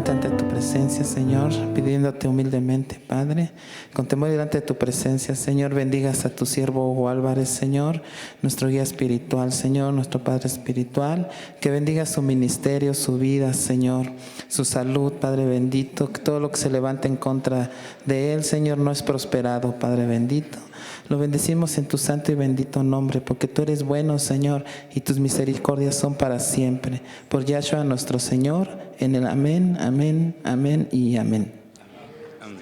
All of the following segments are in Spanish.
delante ante tu presencia, Señor, pidiéndote humildemente, Padre, con temor delante de tu presencia, Señor, bendigas a tu siervo Hugo Álvarez, Señor, nuestro guía espiritual, Señor, nuestro Padre espiritual, que bendiga su ministerio, su vida, Señor, su salud, Padre bendito, que todo lo que se levante en contra de él, Señor, no es prosperado, Padre bendito. Lo bendecimos en tu santo y bendito nombre, porque tú eres bueno, Señor, y tus misericordias son para siempre. Por Yahshua nuestro Señor, en el amén, amén, amén y amén. Amén.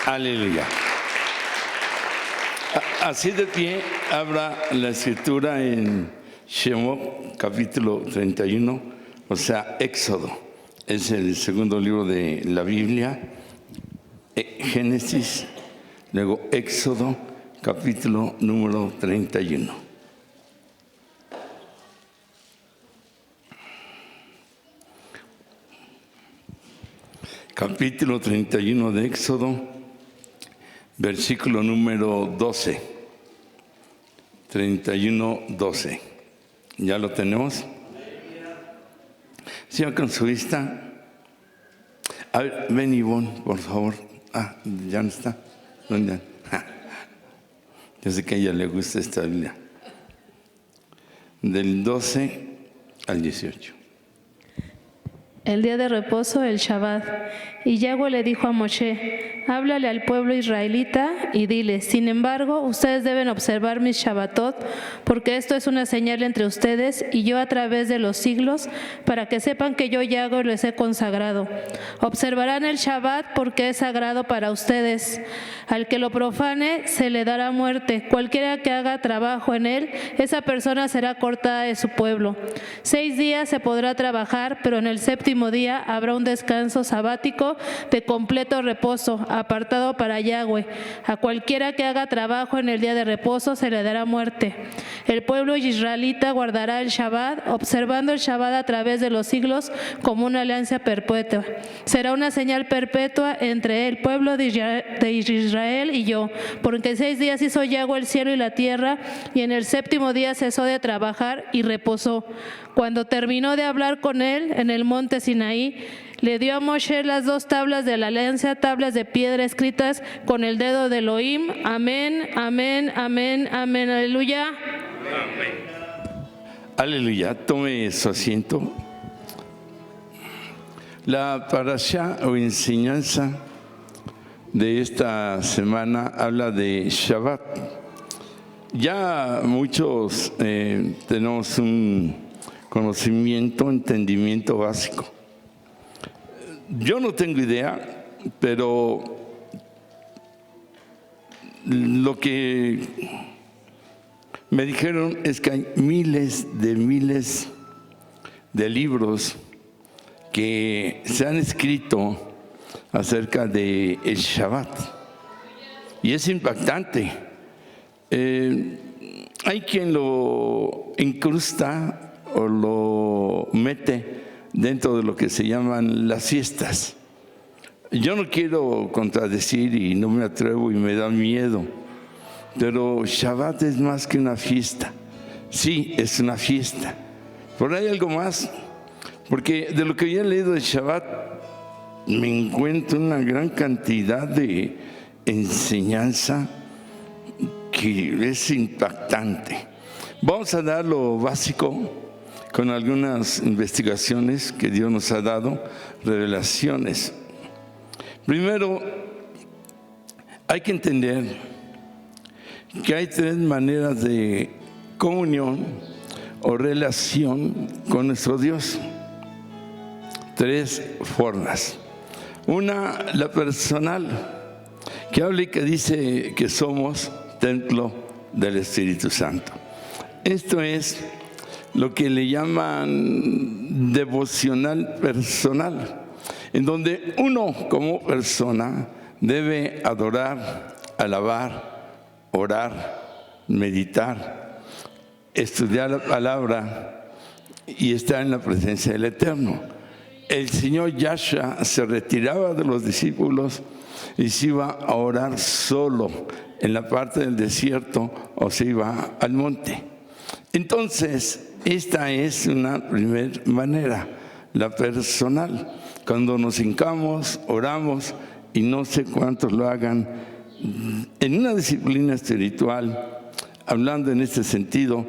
Aleluya. Así de pie, abra la escritura en Shemot, capítulo 31, o sea, Éxodo. Es el segundo libro de la Biblia. Génesis, luego Éxodo, capítulo número 31. Capítulo 31 de Éxodo, versículo número 12. 31, 12. ¿Ya lo tenemos? Señor, con su vista. A ver, ven Ivonne, por favor. Ya no está. ¿Dónde? Yo sé que a ella le gusta esta Biblia. Del 12 al 18. El día de reposo, el Shabbat. Y Yahweh le dijo a Moshe: háblale al pueblo israelita y dile: sin embargo, ustedes deben observar mis Shabbatot, porque esto es una señal entre ustedes y yo a través de los siglos, para que sepan que yo Yahweh les he consagrado. Observarán el Shabbat porque es sagrado para ustedes. Al que lo profane se le dará muerte. Cualquiera que haga trabajo en él, esa persona será cortada de su pueblo. 6 días se podrá trabajar, pero en el séptimo día habrá un descanso sabático de completo reposo, apartado para Yahweh. A cualquiera que haga trabajo en el día de reposo se le dará muerte. El pueblo israelita guardará el Shabbat, observando el Shabbat a través de los siglos como una alianza perpetua. Será una señal perpetua entre el pueblo de Israel y yo, porque en 6 días hizo Yahweh el cielo y la tierra, y en el séptimo día cesó de trabajar y reposó. Cuando terminó de hablar con él en el monte Sinaí, le dio a Moshe las 2 tablas de la alianza, tablas de piedra escritas con el dedo de Elohim. Amén, amén, amén, amén, aleluya. Amén. Aleluya. Tome su asiento. La parashá o enseñanza de esta semana habla de Shabbat. Ya muchos tenemos un conocimiento, entendimiento básico. Yo no tengo idea, pero lo que me dijeron es que hay miles de libros que se han escrito acerca de el Shabbat, y es impactante. Hay quien lo incrusta o lo mete dentro de lo que se llaman las fiestas. Yo no quiero contradecir y no me atrevo y me da miedo, pero Shabbat es más que una fiesta. Sí, es una fiesta, pero hay algo más, porque de lo que yo he leído de Shabbat me encuentro una gran cantidad de enseñanza que es impactante. Vamos a dar lo básico con algunas investigaciones que Dios nos ha dado, revelaciones. Primero, hay que entender que hay 3 maneras de comunión o relación con nuestro Dios. 3 formas. Una, la personal, que habla y que dice que somos templo del Espíritu Santo. Esto es lo que le llaman devocional personal, en donde uno como persona debe adorar, alabar, orar, meditar, estudiar la palabra y estar en la presencia del Eterno. El Señor Yahshua se retiraba de los discípulos y se iba a orar solo en la parte del desierto o se iba al monte. Entonces, esta es una primera manera, la personal. Cuando nos hincamos, oramos, y no sé cuántos lo hagan, en una disciplina espiritual, hablando en este sentido,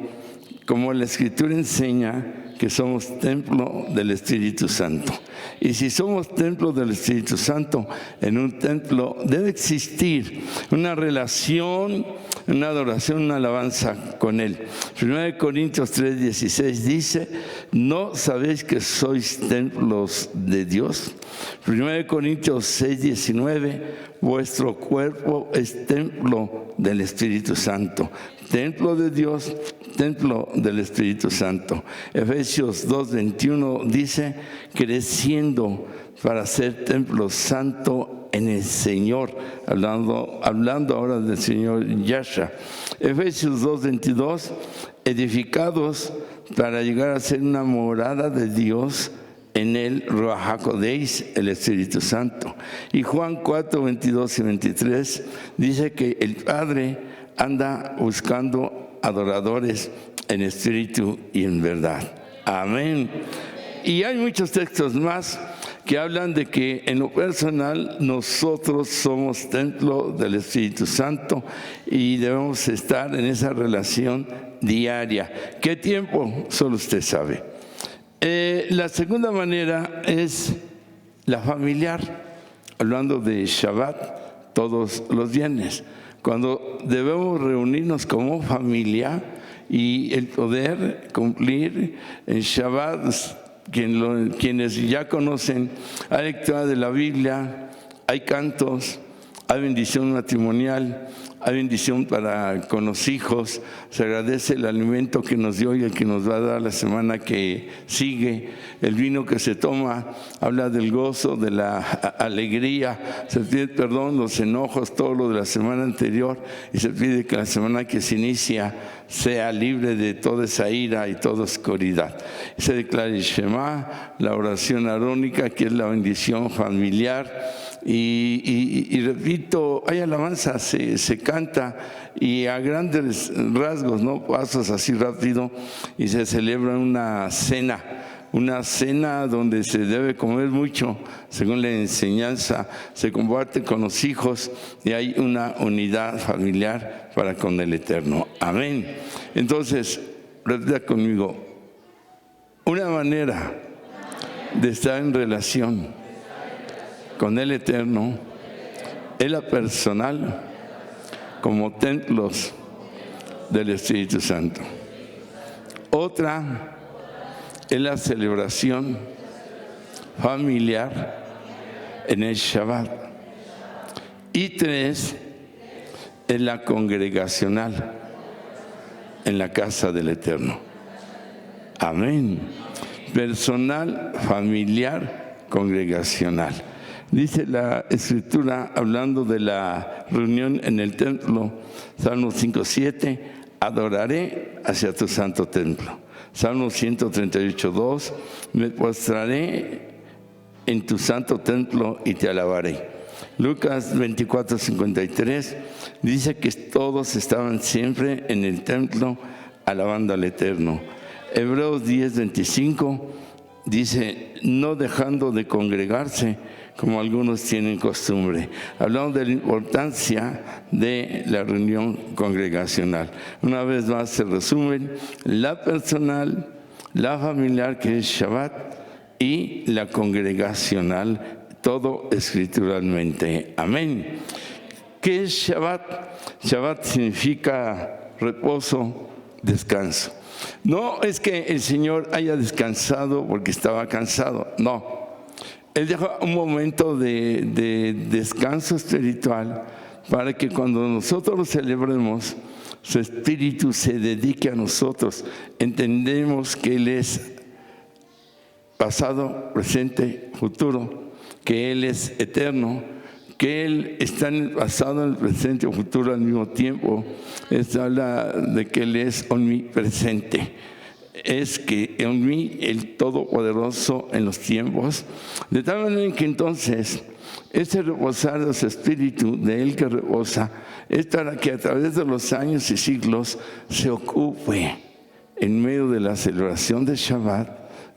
como la Escritura enseña que somos templo del Espíritu Santo. Y si somos templo del Espíritu Santo, en un templo debe existir una relación, una adoración, una alabanza con Él. 1 Corintios 3:16 dice, ¿no sabéis que sois templos de Dios? 1 Corintios 6:19, vuestro cuerpo es templo del Espíritu Santo. Templo de Dios, templo del Espíritu Santo. Efesios 2:21 dice, creciendo para ser templo santo en el Señor, hablando ahora del Señor Yahshua. Efesios 2:22, edificados para llegar a ser una morada de Dios en el Ruach HaKodesh, el Espíritu Santo. Y Juan 4:22 y 23 dice que el Padre anda buscando adoradores en espíritu y en verdad. Amén. Y hay muchos textos más que hablan de que en lo personal nosotros somos templo del Espíritu Santo y debemos estar en esa relación diaria. ¿Qué tiempo? Solo usted sabe. La segunda manera es la familiar, hablando de Shabbat todos los viernes, cuando debemos reunirnos como familia y el poder cumplir en Shabbat. Quienes ya conocen, hay lectura de la Biblia, hay cantos, hay bendición matrimonial, hay bendición con los hijos. Se agradece el alimento que nos dio y el que nos va a dar la semana que sigue. El vino que se toma habla del gozo, de la alegría. Se pide perdón, los enojos, todo lo de la semana anterior. Y se pide que la semana que se inicia sea libre de toda esa ira y toda oscuridad. Se declara el Shema, la oración arónica, que es la bendición familiar. Y repito, hay alabanza, se canta y a grandes rasgos, ¿no? Pasos así rápido, y se celebra una cena donde se debe comer mucho, según la enseñanza, se comparte con los hijos y hay una unidad familiar para con el Eterno. Amén. Entonces, repita conmigo, una manera de estar en relación con el Eterno es la personal como templos del Espíritu Santo. Otra es la celebración familiar en el Shabbat. Y tres es la congregacional en la casa del Eterno. Amén. Personal, familiar, congregacional. Dice la Escritura, hablando de la reunión en el templo, Salmo 5:7, adoraré hacia tu santo templo. Salmo 138:2, me postraré en tu santo templo y te alabaré. Lucas 24:53 dice que todos estaban siempre en el templo alabando al Eterno. Hebreos 10:25 dice, no dejando de congregarse como algunos tienen costumbre. Hablamos de la importancia de la reunión congregacional. Una vez más se resumen la personal, la familiar, que es Shabbat, y la congregacional, todo escrituralmente. Amén. ¿Qué es Shabbat? Shabbat significa reposo, descanso. No es que el Señor haya descansado porque estaba cansado, no. Él dejó un momento de descanso espiritual para que cuando nosotros lo celebremos, su espíritu se dedique a nosotros. Entendemos que Él es pasado, presente, futuro, que Él es eterno, que Él está en el pasado, en el presente y el futuro al mismo tiempo. Esto habla de que Él es omnipresente. Es que en mí el Todopoderoso en los tiempos, de tal manera que entonces ese reposar de su espíritu, de Él que reposa, es para que a través de los años y siglos se ocupe en medio de la celebración de Shabbat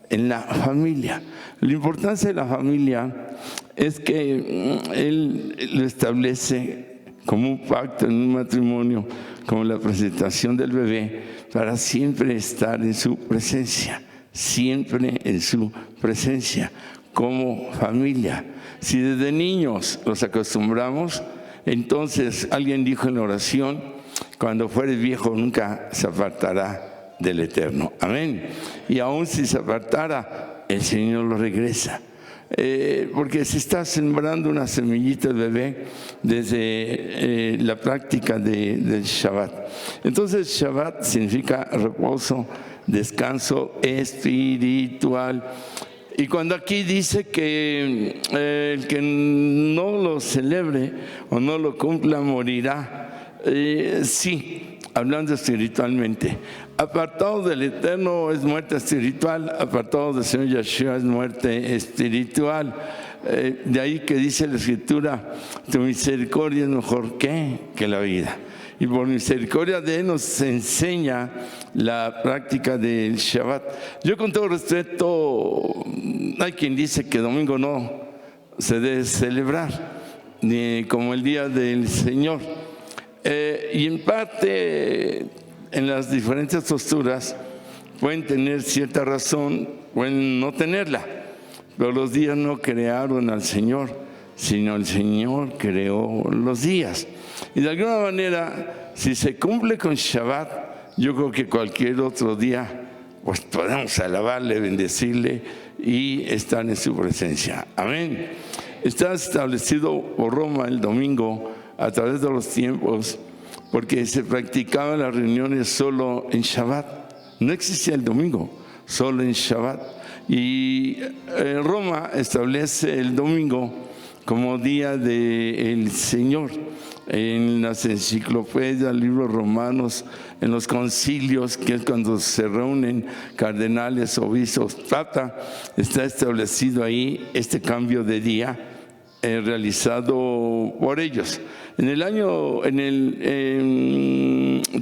en la familia. La importancia de la familia es que Él lo establece como un pacto en un matrimonio, como la presentación del bebé, para siempre estar en su presencia, siempre en su presencia, como familia. Si desde niños los acostumbramos, entonces alguien dijo en la oración, cuando fueres viejo nunca se apartará del Eterno. Amén. Y aún si se apartara, el Señor lo regresa. Porque se está sembrando una semillita del bebé desde la práctica del Shabbat. Entonces Shabbat significa reposo, descanso espiritual. Y cuando aquí dice que el que no lo celebre o no lo cumpla morirá, sí, hablando espiritualmente. Apartado del Eterno es muerte espiritual, apartado del Señor Yeshua es muerte espiritual. De ahí que dice la Escritura, tu misericordia es mejor que la vida. Y por misericordia de Él nos enseña la práctica del Shabbat. Yo con todo respeto, hay quien dice que domingo no se debe celebrar, ni como el día del Señor. Y en parte, en las diferentes posturas, pueden tener cierta razón, pueden no tenerla. Pero los días no crearon al Señor, sino el Señor creó los días. Y de alguna manera, si se cumple con Shabbat, yo creo que cualquier otro día, pues podemos alabarle, bendecirle y estar en su presencia. Amén. Está establecido por Roma el domingo a través de los tiempos, porque se practicaban las reuniones solo en Shabbat. No existía el domingo, solo en Shabbat. Y Roma establece el domingo como día del Señor. En las enciclopedias, libros romanos, en los concilios, que es cuando se reúnen cardenales, obispos, papa, está establecido ahí este cambio de día realizado por ellos. En el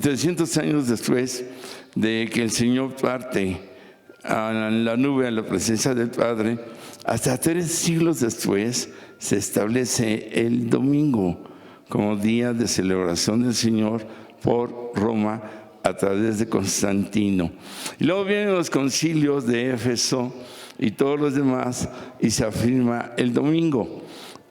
300 años después de que el Señor parte a la nube, a la presencia del Padre, hasta 3 siglos después se establece el domingo como día de celebración del Señor por Roma a través de Constantino. Y luego vienen los concilios de Éfeso y todos los demás y se afirma el domingo.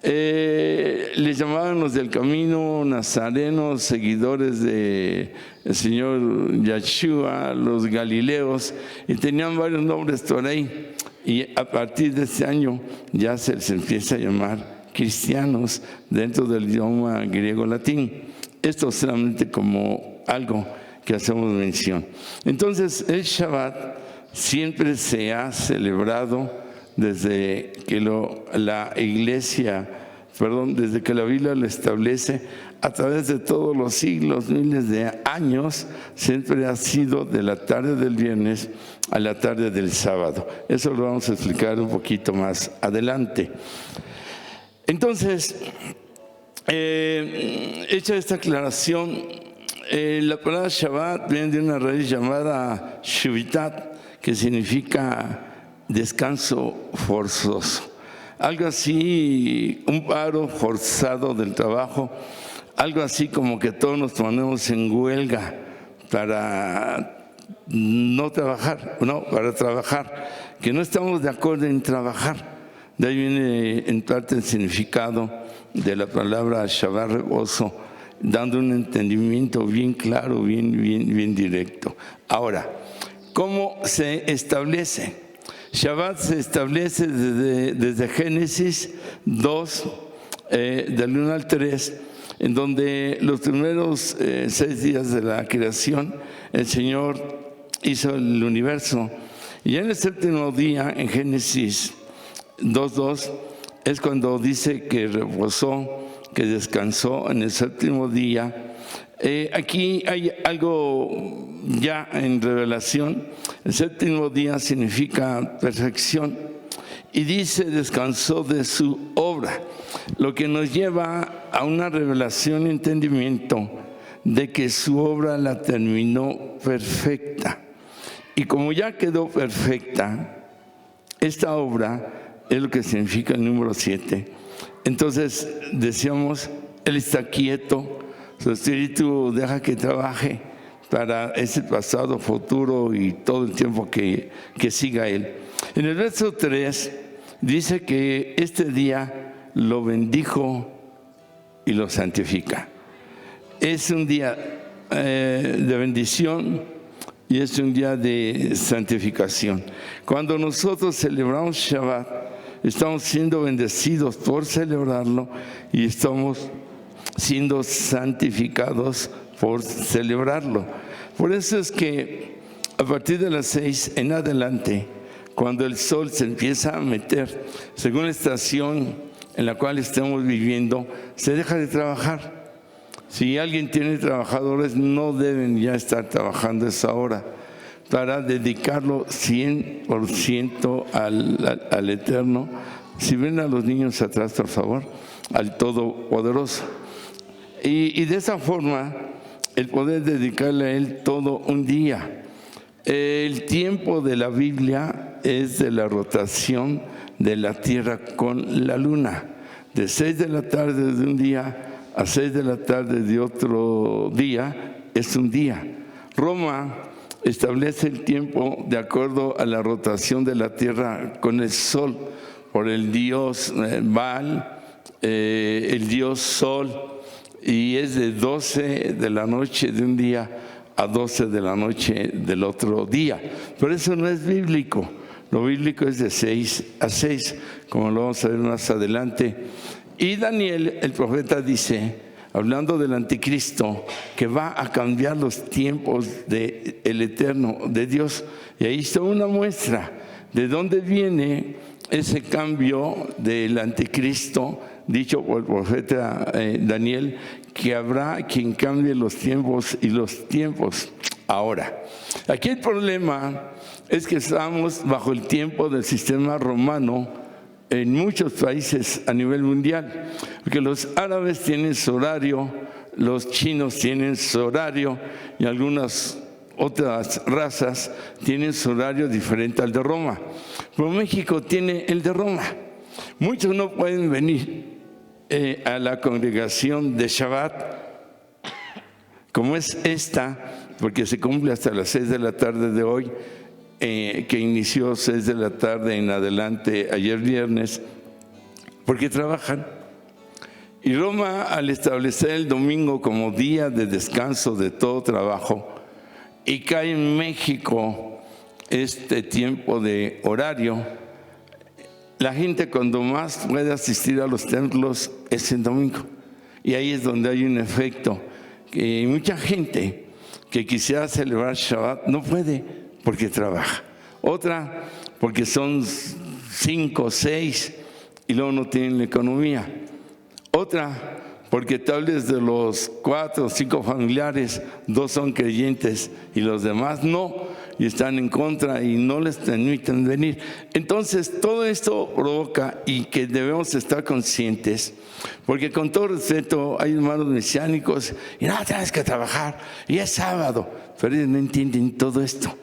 Les llamaban los del camino nazarenos, seguidores del Señor Yeshua, los galileos, y tenían varios nombres por ahí. Y a partir de este año ya se les empieza a llamar cristianos dentro del idioma griego-latín. Esto solamente como algo que hacemos mención. Entonces, el Shabbat siempre se ha celebrado desde que desde que la Biblia lo establece, a través de todos los siglos, miles de años, siempre ha sido de la tarde del viernes a la tarde del sábado. Eso lo vamos a explicar un poquito más adelante. Entonces, hecha esta aclaración, la palabra Shabbat viene de una raíz llamada Shuvitat, que significa descanso forzoso. Algo así, un paro forzado del trabajo, algo así como que todos nos ponemos en huelga para no trabajar, para trabajar, que no estamos de acuerdo en trabajar. De ahí viene en parte el significado de la palabra Shabbat, reposo, dando un entendimiento bien claro, bien directo. Ahora, ¿cómo se establece? Shabbat se establece desde Génesis 2, del 1 al 3, en donde los primeros 6 días de la creación, el Señor hizo el universo. Y en el séptimo día, en Génesis 2:2, es cuando dice que reposó, que descansó en el séptimo día. Aquí hay algo ya en revelación. El séptimo día significa perfección y dice descansó de su obra, lo que nos lleva a una revelación y entendimiento de que su obra la terminó perfecta. Y como ya quedó perfecta, esta obra es lo que significa el número 7. Entonces decíamos, Él está quieto, su espíritu deja que trabaje para ese pasado, futuro y todo el tiempo que siga Él. En el verso 3 dice que este día lo bendijo y lo santifica. Es un día de bendición y es un día de santificación. Cuando nosotros celebramos Shabbat, estamos siendo bendecidos por celebrarlo y estamos siendo santificados por celebrarlo. Por eso es que a partir de las 6 en adelante, cuando el sol se empieza a meter, según la estación en la cual estamos viviendo, se deja de trabajar. Si alguien tiene trabajadores, no deben ya estar trabajando a esa hora para dedicarlo 100% al Eterno. Si ven a los niños atrás, por favor, al Todopoderoso. Y de esa forma, el poder dedicarle a Él todo un día. El tiempo de la Biblia es de la rotación de la tierra con la luna. De 6 de la tarde de un día a 6 de la tarde de otro día es un día. Roma establece el tiempo de acuerdo a la rotación de la tierra con el sol, por el dios Baal, el dios Sol, y es de 12 de la noche de un día a 12 de la noche del otro día. Pero eso no es bíblico. Lo bíblico es de 6 a 6, como lo vamos a ver más adelante. Y Daniel, el profeta, dice, hablando del anticristo, que va a cambiar los tiempos del Eterno, de Dios. Y ahí está una muestra de dónde viene ese cambio del anticristo, dicho por el profeta Daniel, que habrá quien cambie los tiempos y los tiempos. Ahora, aquí el problema es que estamos bajo el tiempo del sistema romano en muchos países a nivel mundial, porque los árabes tienen su horario, los chinos tienen su horario y algunas otras razas tienen su horario diferente al de Roma. Pero México tiene el de Roma. Muchos no pueden venir a la congregación de Shabbat, como es esta, porque se cumple hasta las 6 de la tarde de hoy, que inició 6 de la tarde en adelante ayer viernes, porque trabajan. Y Roma, al establecer el domingo como día de descanso de todo trabajo, y cae en México este tiempo de horario, la gente cuando más puede asistir a los templos es el domingo. Y ahí es donde hay un efecto, que mucha gente que quisiera celebrar Shabbat no puede porque trabaja. Otra porque son 5 o 6 y luego no tienen la economía. Otra porque tal vez de los 4 o 5 familiares, 2 son creyentes y los demás no, y están en contra y no les permiten venir. Entonces todo esto provoca y que debemos estar conscientes, porque con todo respeto hay hermanos mesiánicos y no, tienes que trabajar y es sábado, pero ellos no entienden todo esto,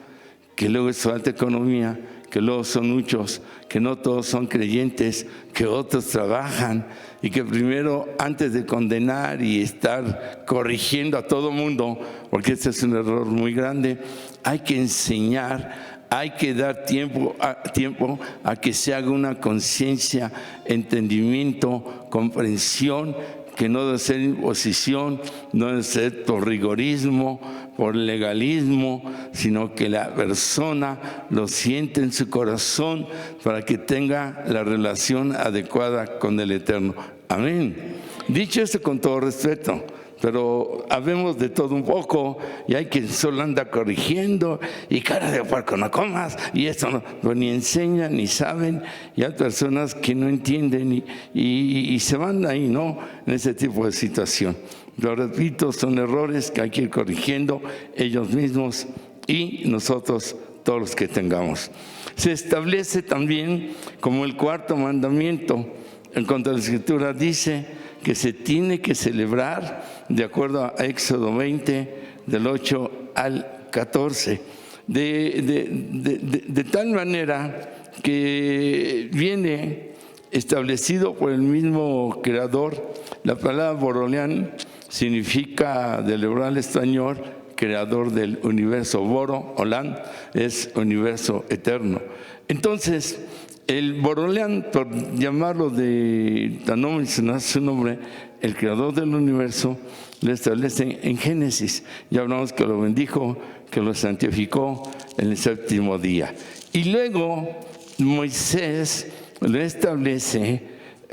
que luego es falta de economía, que luego son muchos, que no todos son creyentes, que otros trabajan y que primero, antes de condenar y estar corrigiendo a todo mundo, porque este es un error muy grande, hay que enseñar, hay que dar tiempo a que se haga una conciencia, entendimiento, comprensión, que no debe ser imposición, no debe ser por rigorismo, por legalismo, sino que la persona lo siente en su corazón para que tenga la relación adecuada con el Eterno. Amén. Dicho esto con todo respeto, pero habemos de todo un poco y hay quien solo anda corrigiendo y cara de puerco no comas y esto no, pues ni enseñan ni saben, y hay personas que no entienden y se van ahí, ¿no? En ese tipo de situación. Lo repito, son errores que hay que ir corrigiendo ellos mismos y nosotros, todos los que tengamos. Se establece también como el cuarto mandamiento, en cuanto a la Escritura dice que se tiene que celebrar de acuerdo a Éxodo 20, del 8 al 14, de tal manera que viene establecido por el mismo Creador. La palabra Boroleán significa del hebreo español creador del universo. Boro, Olán, es universo eterno. Entonces, el Boroleán, por llamarlo de tan no mencionar su nombre, el creador del universo, lo establece en Génesis. Ya hablamos que lo bendijo, que lo santificó en el séptimo día. Y luego Moisés lo establece,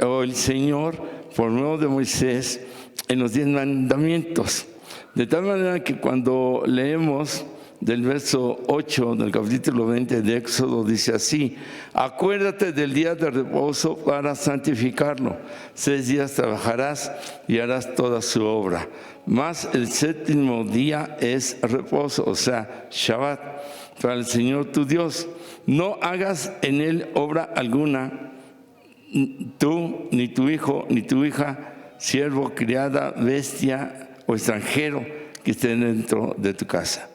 o el Señor, por medio de Moisés, en los 10 mandamientos. De tal manera que cuando leemos del verso 8 del capítulo 20 de Éxodo, dice así: acuérdate del día de reposo para santificarlo. 6 días trabajarás y harás toda su obra, mas el séptimo día es reposo, o sea, Shabbat, para el Señor tu Dios. No hagas en él obra alguna, tú, ni tu hijo, ni tu hija, siervo, criada, bestia o extranjero que esté dentro de tu casa.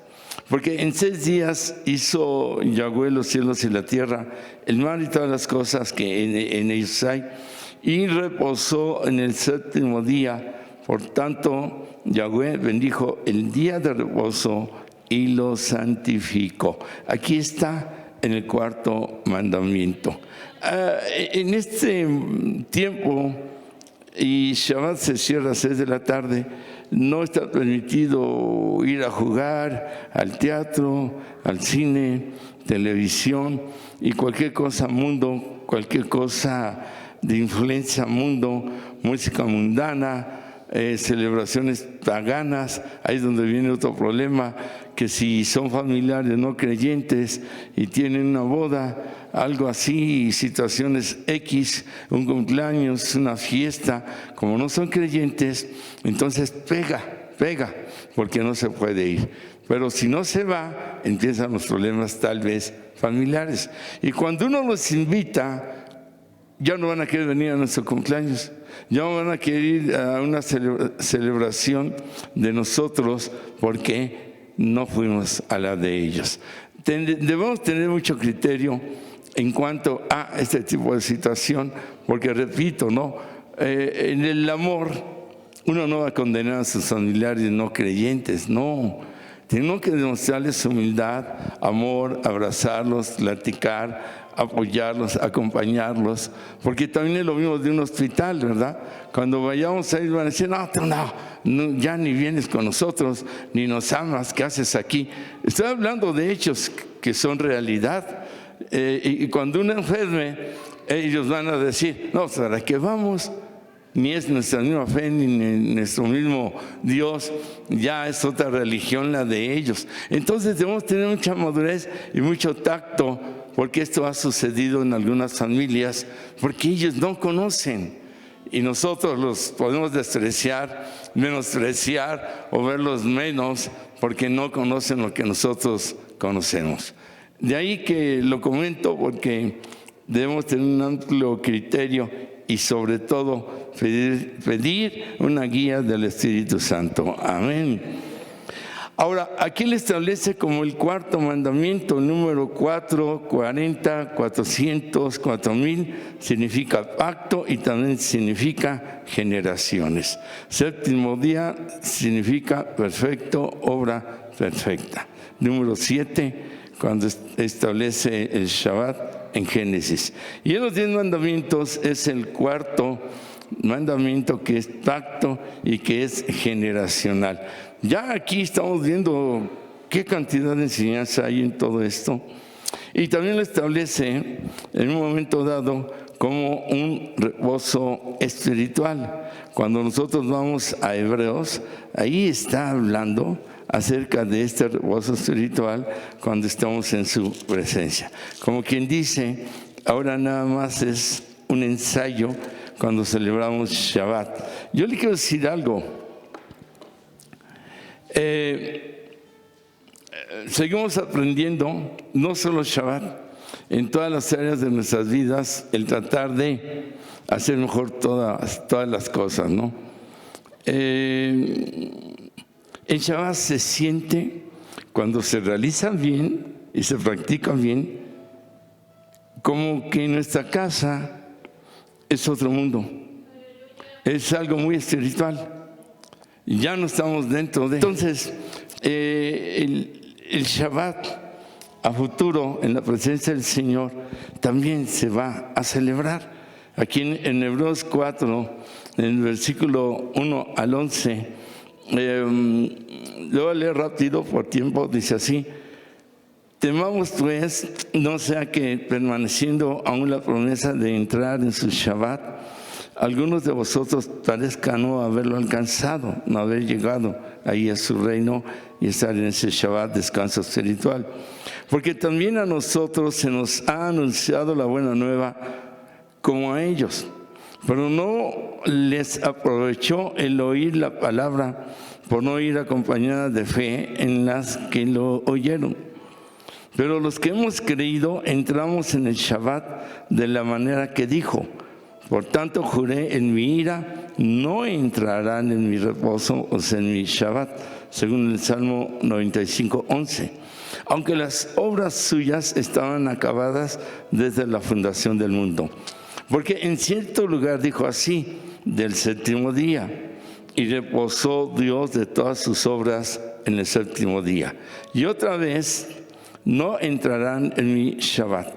Porque en 6 días hizo Yahweh los cielos y la tierra, el mar y todas las cosas que en ellos hay, y reposó en el séptimo día. Por tanto, Yahweh bendijo el día de reposo y lo santificó. Aquí está en el 4º mandamiento. En este tiempo, y Shabbat se cierra a las 6 de la tarde, no está permitido ir a jugar al teatro, al cine, televisión y cualquier cosa mundo, cualquier cosa de influencia mundo, música mundana, celebraciones paganas. Ahí es donde viene otro problema, que si son familiares no creyentes y tienen una boda, algo así, situaciones X, un cumpleaños, una fiesta, como no son creyentes, entonces pega, porque no se puede ir. Pero si no se va, empiezan los problemas tal vez familiares. Y cuando uno los invita, ya no van a querer venir a nuestro cumpleaños, ya no van a querer ir a una celebración de nosotros porque no fuimos a la de ellos. Debemos tener mucho criterio en cuanto a este tipo de situación, porque repito, en el amor uno no va a condenar a sus familiares no creyentes, no. Tenemos que demostrarles humildad, amor, abrazarlos, platicar, apoyarlos, acompañarlos, porque también es lo mismo de un hospital, ¿verdad? Cuando vayamos a ir van a decir, no, ya ni vienes con nosotros, ni nos amas, ¿qué haces aquí? Estoy hablando de hechos que son realidad. Y cuando uno enferme, ellos van a decir, no, ¿para qué vamos? Ni es nuestra misma fe, ni nuestro mismo Dios, ya es otra religión la de ellos. Entonces debemos tener mucha madurez y mucho tacto, porque esto ha sucedido en algunas familias, porque ellos no conocen. Y nosotros los podemos despreciar, menospreciar o verlos menos, porque no conocen lo que nosotros conocemos. De ahí que lo comento, porque debemos tener un amplio criterio y sobre todo pedir una guía del Espíritu Santo. Amén. Ahora, aquí le establece como el 4º mandamiento, número 4, 40, 400, 4000, significa pacto y también significa generaciones. Séptimo día significa perfecto, obra perfecta. Número 7, cuando establece el Shabbat en Génesis. Y en los 10 mandamientos es el 4º mandamiento, que es pacto y que es generacional. Ya aquí estamos viendo qué cantidad de enseñanza hay en todo esto. Y también lo establece en un momento dado como un reposo espiritual. Cuando nosotros vamos a Hebreos, ahí está hablando acerca de este reposo espiritual cuando estamos en su presencia. Como quien dice, ahora nada más es un ensayo cuando celebramos Shabbat. Yo le quiero decir algo. Seguimos aprendiendo, no solo Shabbat, en todas las áreas de nuestras vidas, el tratar de hacer mejor todas las cosas, ¿no? El Shabbat se siente, cuando se realizan bien y se practican bien, como que nuestra casa es otro mundo, es algo muy espiritual. Ya no estamos dentro de... Entonces, el Shabbat a futuro, en la presencia del Señor, también se va a celebrar. Aquí en Hebreos 4, en el versículo 1 al 11, lo voy a leer rápido por tiempo, dice así: temamos pues, no sea que permaneciendo aún la promesa de entrar en su Shabbat, algunos de vosotros parezca no haberlo alcanzado, no haber llegado ahí a su reino y estar en ese Shabbat, descanso espiritual. Porque también a nosotros se nos ha anunciado la buena nueva como a ellos, pero no les aprovechó el oír la palabra por no ir acompañada de fe en las que lo oyeron. Pero los que hemos creído entramos en el Shabbat de la manera que dijo: por tanto juré en mi ira, no entrarán en mi reposo, o sea, en mi Shabbat, según el Salmo 95, 11. Aunque las obras suyas estaban acabadas desde la fundación del mundo. Porque en cierto lugar dijo así, del séptimo día, y reposó Dios de todas sus obras en el séptimo día. Y otra vez, no entrarán en mi Shabbat.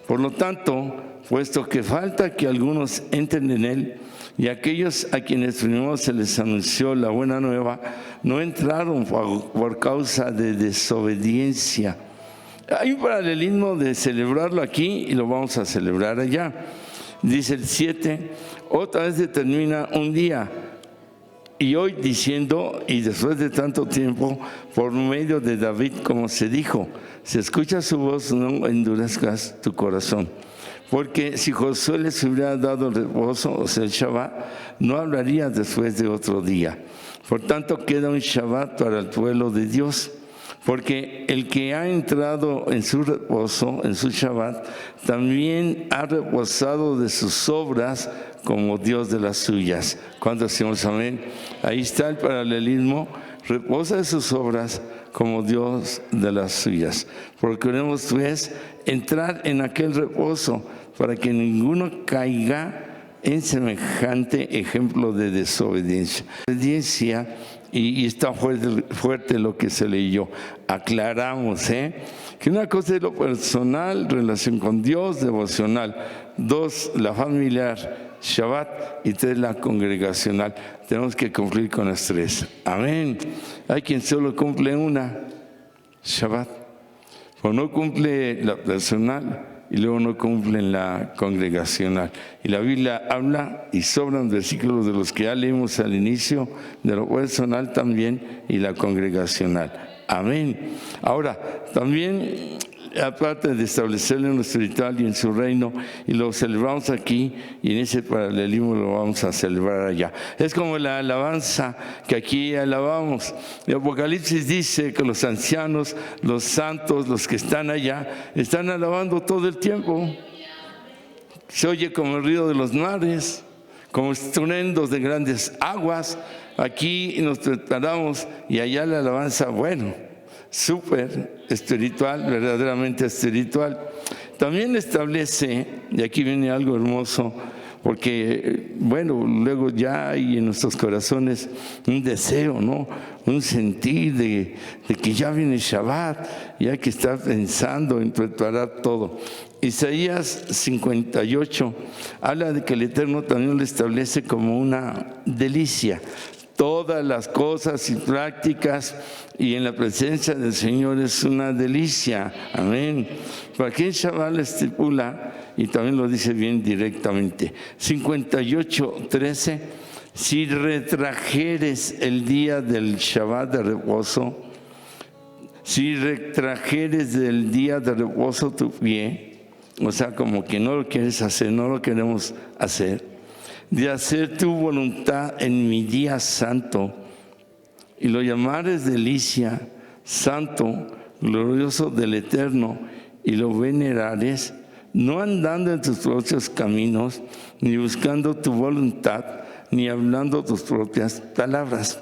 Por lo tanto, puesto que falta que algunos entren en él, y aquellos a quienes primero se les anunció la buena nueva, no entraron por causa de desobediencia. Hay un paralelismo de celebrarlo aquí y lo vamos a celebrar allá. Dice el 7, otra vez determina un día, y hoy diciendo, y después de tanto tiempo, por medio de David, como se dijo: si escuchas su voz, no endurezcas tu corazón. Porque si Josué les hubiera dado el reposo, o sea, el Shabbat, no hablaría después de otro día. Por tanto, queda un Shabbat para el pueblo de Dios. Porque el que ha entrado en su reposo, en su Shabbat, también ha reposado de sus obras como Dios de las suyas. ¿Cuándo decimos amén? Ahí está el paralelismo: reposa de sus obras como Dios de las suyas. Procuremos pues entrar en aquel reposo para que ninguno caiga en semejante ejemplo de desobediencia. Y está fuerte lo que se leyó. Aclaramos, que una cosa es lo personal, relación con Dios, devocional. 2, la familiar, Shabbat, y 3, la congregacional. Tenemos que cumplir con las 3. Amén. Hay quien solo cumple una, Shabbat, o no cumple la personal y luego no cumplen la congregacional. Y la Biblia habla y sobran versículos de los que ya leímos al inicio, de lo personal también y la congregacional. Amén. Ahora, también, aparte de establecerlo en lo espiritual y en su reino, y lo celebramos aquí, y en ese paralelismo lo vamos a celebrar allá. Es como la alabanza que aquí alabamos. El Apocalipsis dice que los ancianos, los santos, los que están allá, están alabando todo el tiempo. Se oye como el ruido de los mares, como estruendos de grandes aguas. Aquí nos preparamos y allá la alabanza, bueno, súper espiritual, verdaderamente espiritual. También establece, y aquí viene algo hermoso, porque, bueno, luego ya hay en nuestros corazones un deseo, ¿no? Un sentir de que ya viene Shabbat y hay que estar pensando en preparar todo. Isaías 58 habla de que el Eterno también lo establece como una delicia. Todas las cosas y prácticas y en la presencia del Señor es una delicia. Amén. Para quien Shabbat le estipula, y también lo dice bien directamente, 58:13, si retrajeres el día del Shabbat de reposo, si retrajeres del día de reposo tu pie, o sea, como que no lo quieres hacer, no lo queremos hacer, de hacer tu voluntad en mi día santo, y lo llamares delicia, santo, glorioso del Eterno, y lo venerares, no andando en tus propios caminos, ni buscando tu voluntad, ni hablando tus propias palabras.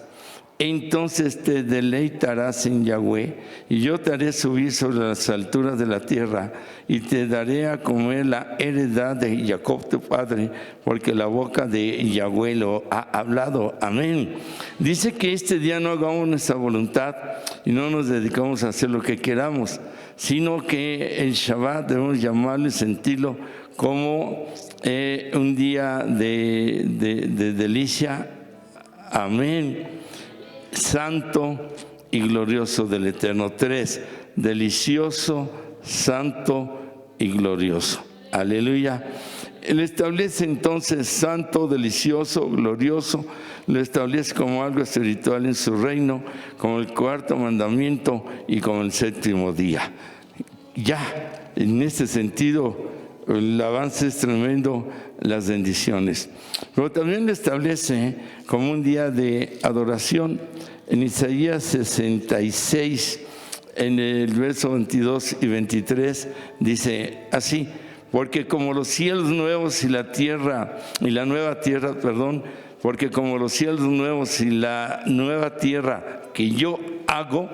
entonces te deleitarás en Yahweh, y yo te haré subir sobre las alturas de la tierra, y te daré a comer la heredad de Jacob tu padre, porque la boca de Yahweh lo ha hablado. Amén. Dice que este día no hagamos nuestra voluntad y no nos dedicamos a hacer lo que queramos, sino que el Shabbat debemos llamarlo y sentirlo como un día de delicia. Amén. Santo y glorioso del Eterno. 3, delicioso, santo y glorioso. Aleluya. Él establece entonces santo, delicioso, glorioso, lo establece como algo espiritual en su reino, como el 4º mandamiento y como el 7º día. Ya, en este sentido, el avance es tremendo, las bendiciones. Pero también lo establece como un día de adoración. En Isaías 66, en el verso 22 y 23, dice así: porque como los cielos nuevos y la nueva tierra, porque como los cielos nuevos y la nueva tierra que yo hago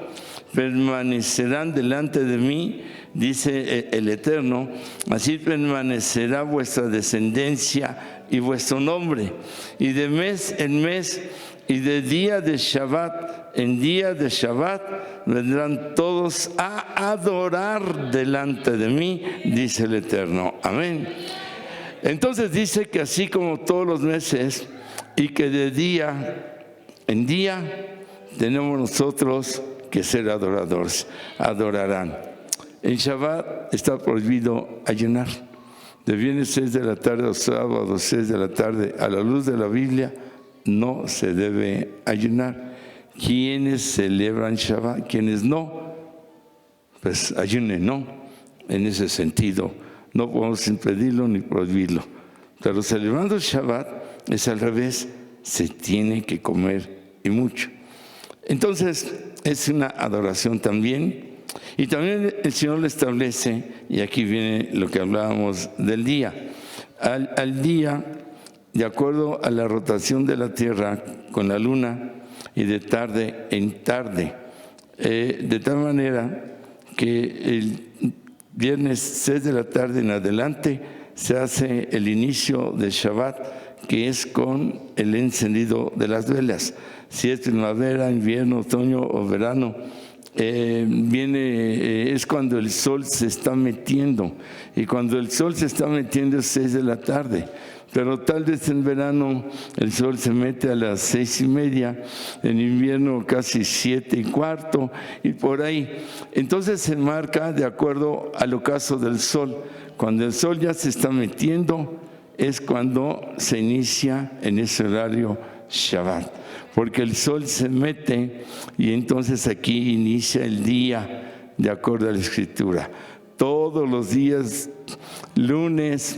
permanecerán delante de mí, dice el Eterno, así permanecerá vuestra descendencia y vuestro nombre, y de mes en mes y de día de Shabbat en día de Shabbat vendrán todos a adorar delante de mí, dice el Eterno. Amén. Entonces dice que así como todos los meses y que de día en día tenemos nosotros que ser adoradores, adorarán. En Shabbat está prohibido ayunar. De viernes 6 de la tarde o sábado 6 de la tarde, a la luz de la Biblia, no se debe ayunar. Quienes celebran Shabbat, quienes no, pues ayunen, ¿no? En ese sentido, no podemos impedirlo ni prohibirlo. Pero celebrando el Shabbat es al revés, se tiene que comer y mucho. Entonces, es una adoración también. Y también el Señor lo establece, y aquí viene lo que hablábamos del día. Al día, de acuerdo a la rotación de la tierra con la luna, y de tarde en tarde, de tal manera que el viernes 6 de la tarde en adelante se hace el inicio del Shabbat, que es con el encendido de las velas. Si es primavera, invierno, otoño o verano, es cuando el sol se está metiendo, y cuando el sol se está metiendo es 6 de la tarde. Pero tal vez en verano el sol se mete a las 6:30, en invierno casi 7:15 y por ahí. Entonces se marca de acuerdo al ocaso del sol. Cuando el sol ya se está metiendo es cuando se inicia en ese horario Shabbat, porque el sol se mete y entonces aquí inicia el día de acuerdo a la Escritura. Todos los días, lunes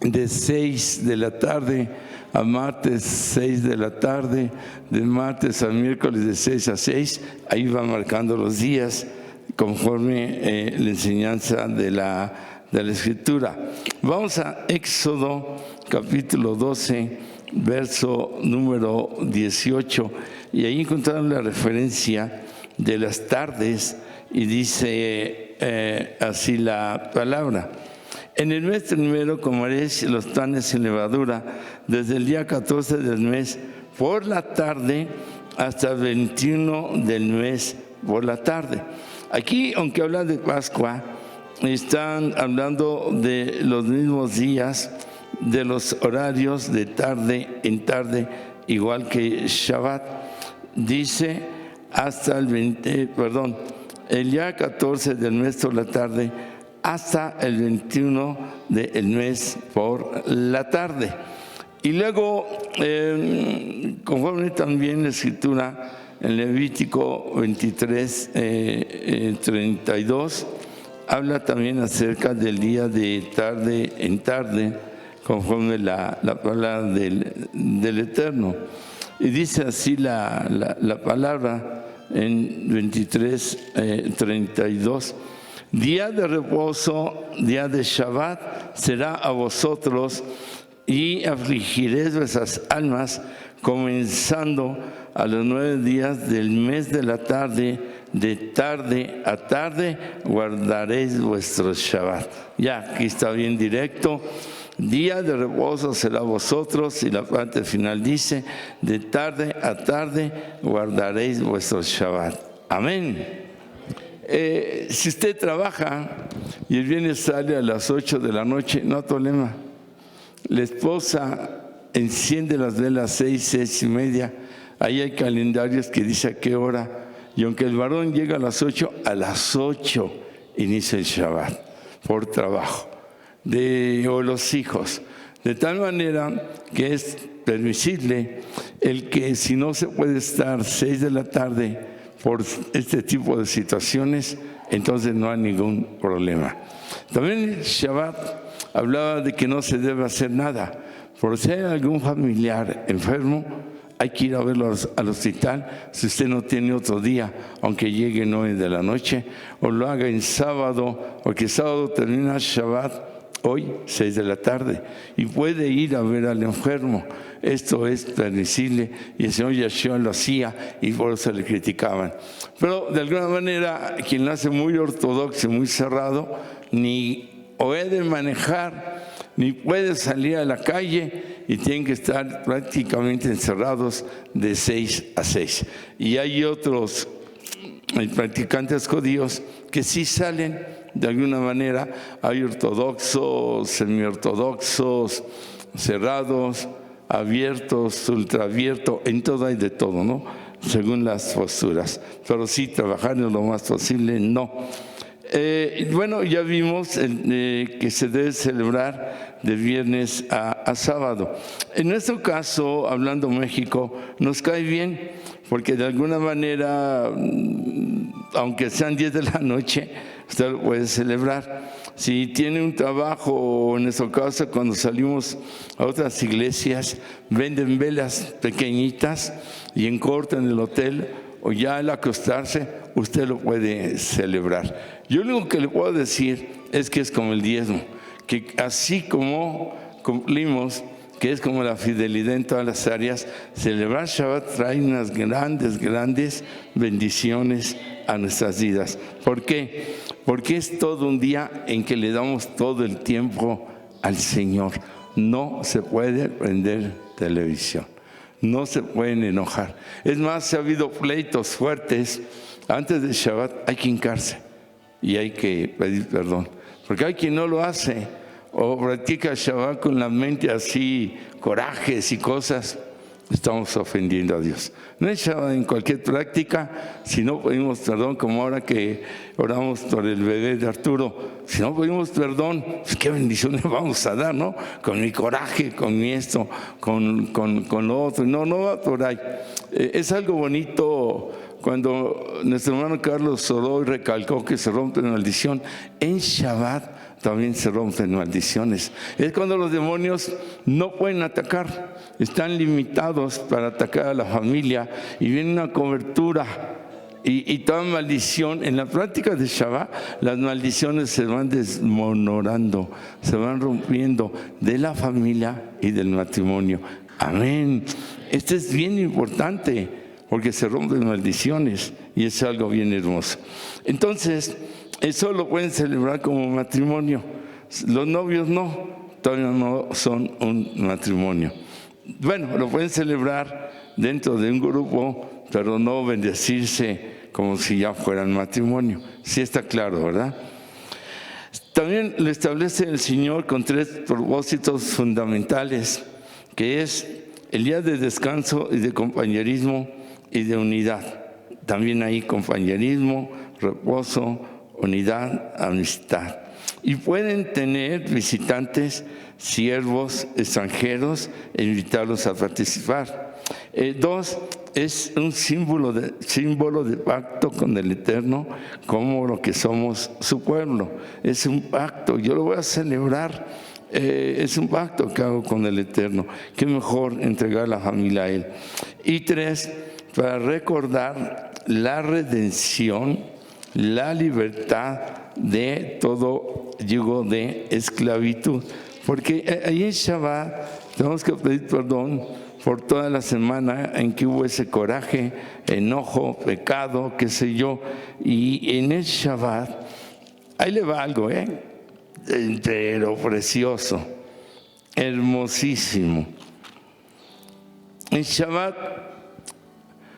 de 6 de la tarde a martes 6 de la tarde, de martes a miércoles de 6 a 6, ahí va marcando los días conforme la enseñanza de la Escritura. Vamos a Éxodo capítulo 12, verso número 18, y ahí encontramos la referencia de las tardes, y dice así la palabra: en el mes primero comeréis los panes sin levadura, desde el día 14 del mes por la tarde hasta el 21 del mes por la tarde. Aquí, aunque habla de Pascua, están hablando de los mismos días, de los horarios de tarde en tarde, igual que Shabbat. Dice hasta el día 14 del mes por la tarde hasta el 21 del mes por la tarde. Y luego, conforme también la Escritura en Levítico 23, 32, habla también acerca del día de tarde en tarde, conforme la palabra del Eterno. Y dice así la palabra en 23, 32. Día de reposo, día de Shabbat, será a vosotros y afligiréis vuestras almas, comenzando a los 9 días del mes de la tarde, de tarde a tarde, guardaréis vuestro Shabbat. Ya, aquí está bien directo. Día de reposo será vosotros, y la parte final dice, de tarde a tarde guardaréis vuestro Shabbat. Amén. Si usted trabaja y el viernes sale a las 8 de la noche, no hay problema. La esposa enciende las velas 6 y media. Ahí hay calendarios que dice a qué hora. Y aunque el varón llega a las 8 inicia el Shabbat por trabajo. O los hijos. De tal manera que es permisible el que si no se puede estar 6 de la tarde por este tipo de situaciones, entonces no hay ningún problema. También el Shabbat hablaba de que no se debe hacer nada. Por si hay algún familiar enfermo, hay que ir a verlo al hospital. Si usted no tiene otro día, aunque llegue 9 de la noche, o lo haga en sábado, porque sábado termina Shabbat, hoy 6 de la tarde, y puede ir a ver al enfermo. Esto es permisible, y el Señor Yeshua lo hacía, y por eso le criticaban. Pero de alguna manera, quien lo hace muy ortodoxo y muy cerrado, ni puede manejar, ni puede salir a la calle, y tienen que estar prácticamente encerrados de 6 a 6. Y hay otros practicantes judíos que sí salen de alguna manera. Hay ortodoxos, semiortodoxos, cerrados, abiertos, ultraabiertos, en todo hay de todo, ¿no? Según las posturas. Pero sí, trabajar en lo más posible, no. Bueno, ya vimos que se debe celebrar de viernes a sábado. En nuestro caso, hablando México, nos cae bien, porque de alguna manera, aunque sean 10 de la noche, usted lo puede celebrar. Si tiene un trabajo, o en nuestro caso, cuando salimos a otras iglesias, venden velas pequeñitas y en corto en el hotel, o ya al acostarse, usted lo puede celebrar. Yo lo único que le puedo decir es que es como el diezmo, que así como cumplimos, que es como la fidelidad en todas las áreas, celebrar Shabbat trae unas grandes bendiciones a nuestras vidas. ¿Por qué? Porque es todo un día en que le damos todo el tiempo al Señor. No se puede prender televisión, no se pueden enojar. Es más, ha habido pleitos fuertes. Antes de Shabbat hay que hincarse y hay que pedir perdón, porque hay quien no lo hace o practica Shabbat con la mente así, corajes y cosas. Estamos ofendiendo a Dios. No es Shabbat en cualquier práctica. Si no pedimos perdón, como ahora que oramos por el bebé de Arturo, si no pedimos perdón, pues qué bendición le vamos a dar, ¿no? Con mi coraje, con mi esto, con lo otro. No va por ahí. Es algo bonito cuando nuestro hermano Carlos oró y recalcó que se rompe la maldición. En Shabbat también se rompen maldiciones. Es cuando los demonios no pueden atacar, están limitados para atacar a la familia, y viene una cobertura y toda maldición. En la práctica de Shabbat, las maldiciones se van desmonorando, se van rompiendo de la familia y del matrimonio. Amén. Esto es bien importante, porque se rompen maldiciones y es algo bien hermoso. Entonces, eso lo pueden celebrar como matrimonio. Los novios no, todavía no son un matrimonio. Bueno, lo pueden celebrar dentro de un grupo, pero no bendecirse como si ya fueran matrimonio. Sí está claro, ¿verdad? También lo establece el Señor con 3 propósitos fundamentales, que es el día de descanso y de compañerismo y de unidad. También hay compañerismo, reposo, unidad, amistad. Y pueden tener visitantes, siervos, extranjeros, e invitarlos a participar. 2, es un símbolo de pacto con el Eterno, como lo que somos su pueblo. Es un pacto, yo lo voy a celebrar. Es un pacto que hago con el Eterno. Qué mejor entregar la familia a Él. Y 3, para recordar la redención, la libertad de todo yugo de esclavitud. Porque ahí en Shabbat tenemos que pedir perdón por toda la semana en que hubo ese coraje, enojo, pecado, qué sé yo. Y en el Shabbat, ahí le va algo, pero precioso, hermosísimo. En Shabbat,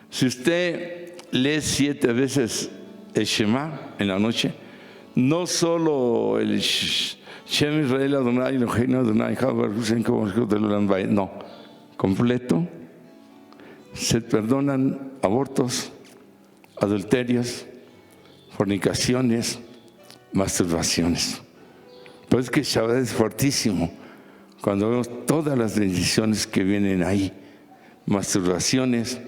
si usted lee 7 veces el Shema en la noche, no solo el Shem Israel Adonai Eloheinu Adonai Echad Baruch Shem Kavod Olam Bayit, no, completo, se perdonan abortos, adulterios, fornicaciones, masturbaciones. Pero es que Shabbat es fuertísimo cuando vemos todas las bendiciones que vienen ahí: masturbaciones,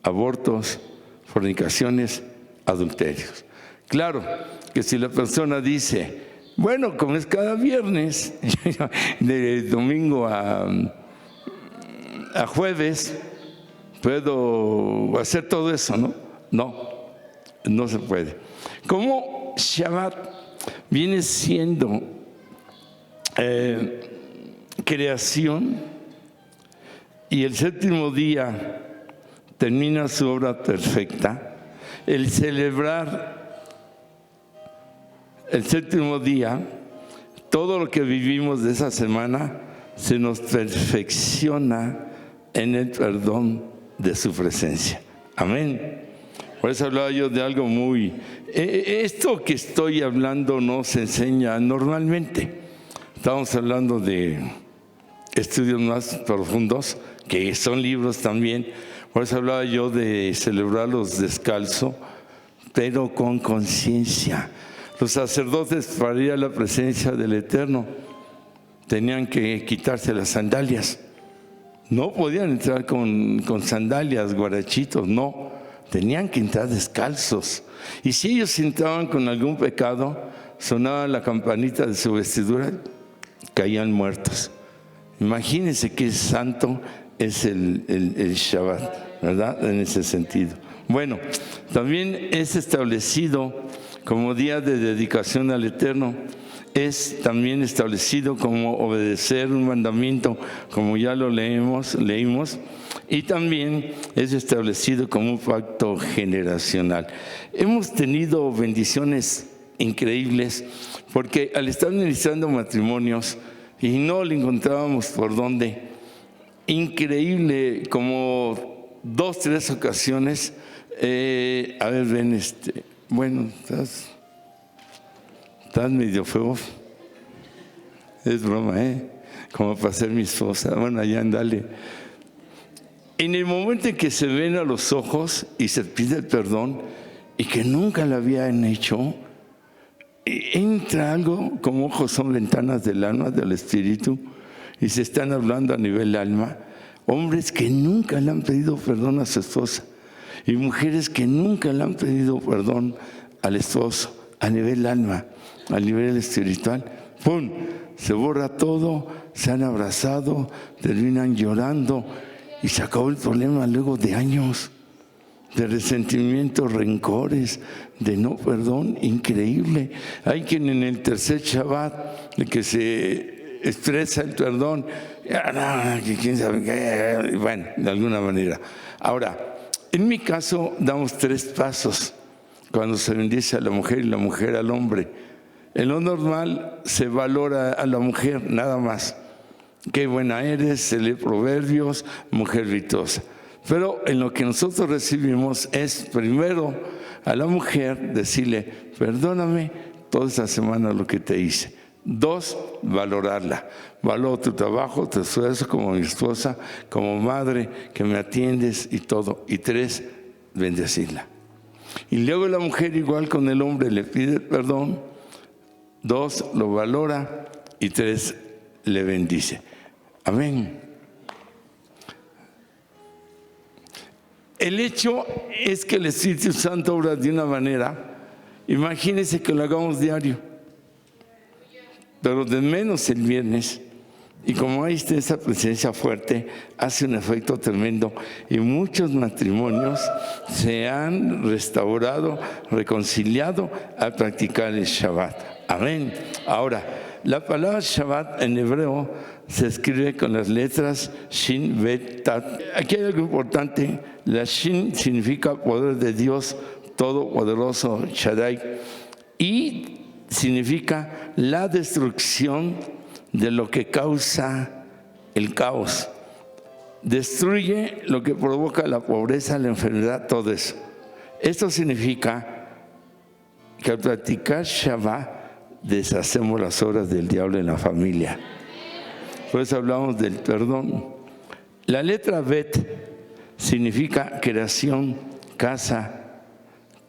abortos, fornicaciones, adulterios. Claro que si la persona dice, bueno, como es cada viernes, de domingo a jueves, puedo hacer todo eso, ¿no? No se puede. Como Shabbat viene siendo creación y el séptimo día termina su obra perfecta, el celebrar el séptimo día, todo lo que vivimos de esa semana se nos perfecciona en el perdón de su presencia. Amén. Por eso hablaba yo de algo muy... esto que estoy hablando no se enseña normalmente. Estamos hablando de estudios más profundos, que son libros también. Por eso hablaba yo de celebrarlos descalzo, pero con conciencia. Los sacerdotes, para ir a la presencia del Eterno, tenían que quitarse las sandalias. No podían entrar con sandalias, guarachitos, no. Tenían que entrar descalzos. Y si ellos entraban con algún pecado, sonaba la campanita de su vestidura, caían muertos. Imagínense qué santo es el Shabbat, ¿verdad? En ese sentido. Bueno, también es establecido como día de dedicación al Eterno. Es también establecido como obedecer un mandamiento, como ya lo leímos, y también es establecido como un pacto generacional. Hemos tenido bendiciones increíbles, porque al estar ministrando matrimonios, y no le encontrábamos por dónde, increíble, como 2, 3 ocasiones, a ver, ven, bueno, estás medio feo. Es broma, como para ser mi esposa. Bueno, ya andale. En el momento en que se ven a los ojos y se pide el perdón, y que nunca lo habían hecho, entra algo, como ojos son ventanas del alma, del espíritu, y se están hablando a nivel alma. Hombres que nunca le han pedido perdón a su esposa, y mujeres que nunca le han pedido perdón al esposo, a nivel alma, a nivel espiritual. ¡Pum! Se borra todo, se han abrazado, terminan llorando, y se acabó el problema luego de años de resentimiento, rencores, de no perdón. Increíble. Hay quien en el tercer Shabbat, de que se expresa el perdón, quién sabe qué, bueno, de alguna manera. Ahora, en mi caso damos 3 pasos cuando se bendice a la mujer y la mujer al hombre. En lo normal se valora a la mujer nada más. Qué buena eres, se lee Proverbios, mujer virtuosa. Pero en lo que nosotros recibimos es primero a la mujer decirle, perdóname toda esta semana lo que te hice. 2, valorarla. Valoro tu trabajo, tu esfuerzo como mi esposa, como madre, que me atiendes y todo. Y 3, bendecirla. Y luego la mujer igual con el hombre le pide perdón. 2, lo valora. Y 3, le bendice. Amén. El hecho es que el Espíritu Santo obra de una manera, imagínense que lo hagamos diario, pero de menos el viernes. Y como hay esa presencia fuerte, hace un efecto tremendo. Y muchos matrimonios se han restaurado, reconciliado al practicar el Shabbat. Amén. Ahora, La palabra Shabbat en hebreo se escribe con las letras Shin, Bet, Tat. Aquí hay algo importante. La Shin significa poder de Dios Todopoderoso, Shaddai, y significa la destrucción de lo que causa el caos. Destruye lo que provoca la pobreza, la enfermedad, todo eso. Esto significa que al practicar Shabbat deshacemos las obras del diablo en la familia. Por eso hablamos del perdón. La letra Bet significa creación, casa,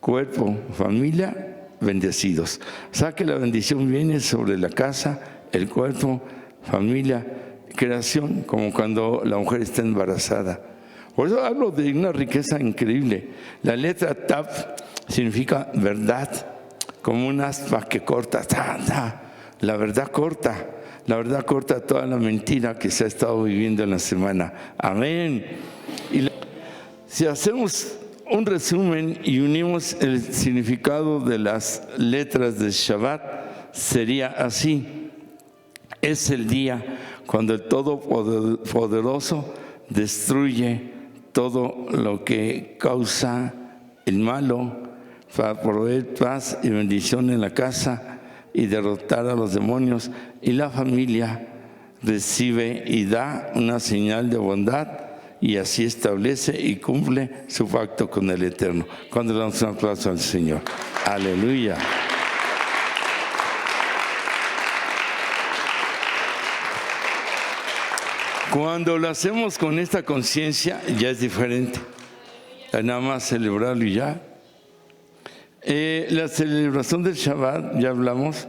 cuerpo, familia, bendecidos. O sea que la bendición viene sobre la casa, el cuerpo, familia, creación, como cuando la mujer está embarazada. Por eso hablo de una riqueza increíble. La letra Tav significa verdad, como un aspa que corta, la verdad corta. La verdad corta toda la mentira que se ha estado viviendo en la semana. Amén. Si hacemos un resumen y unimos el significado de las letras de Shabbat, sería así. Es el día cuando el Todopoderoso destruye todo lo que causa el malo para proveer paz y bendición en la casa y derrotar a los demonios, y la familia recibe y da una señal de bondad y así establece y cumple su pacto con el Eterno. Cuando le damos un aplauso al Señor. Aleluya. Cuando lo hacemos con esta conciencia ya es diferente. Nada más celebrarlo y ya. La celebración del Shabbat, ya hablamos,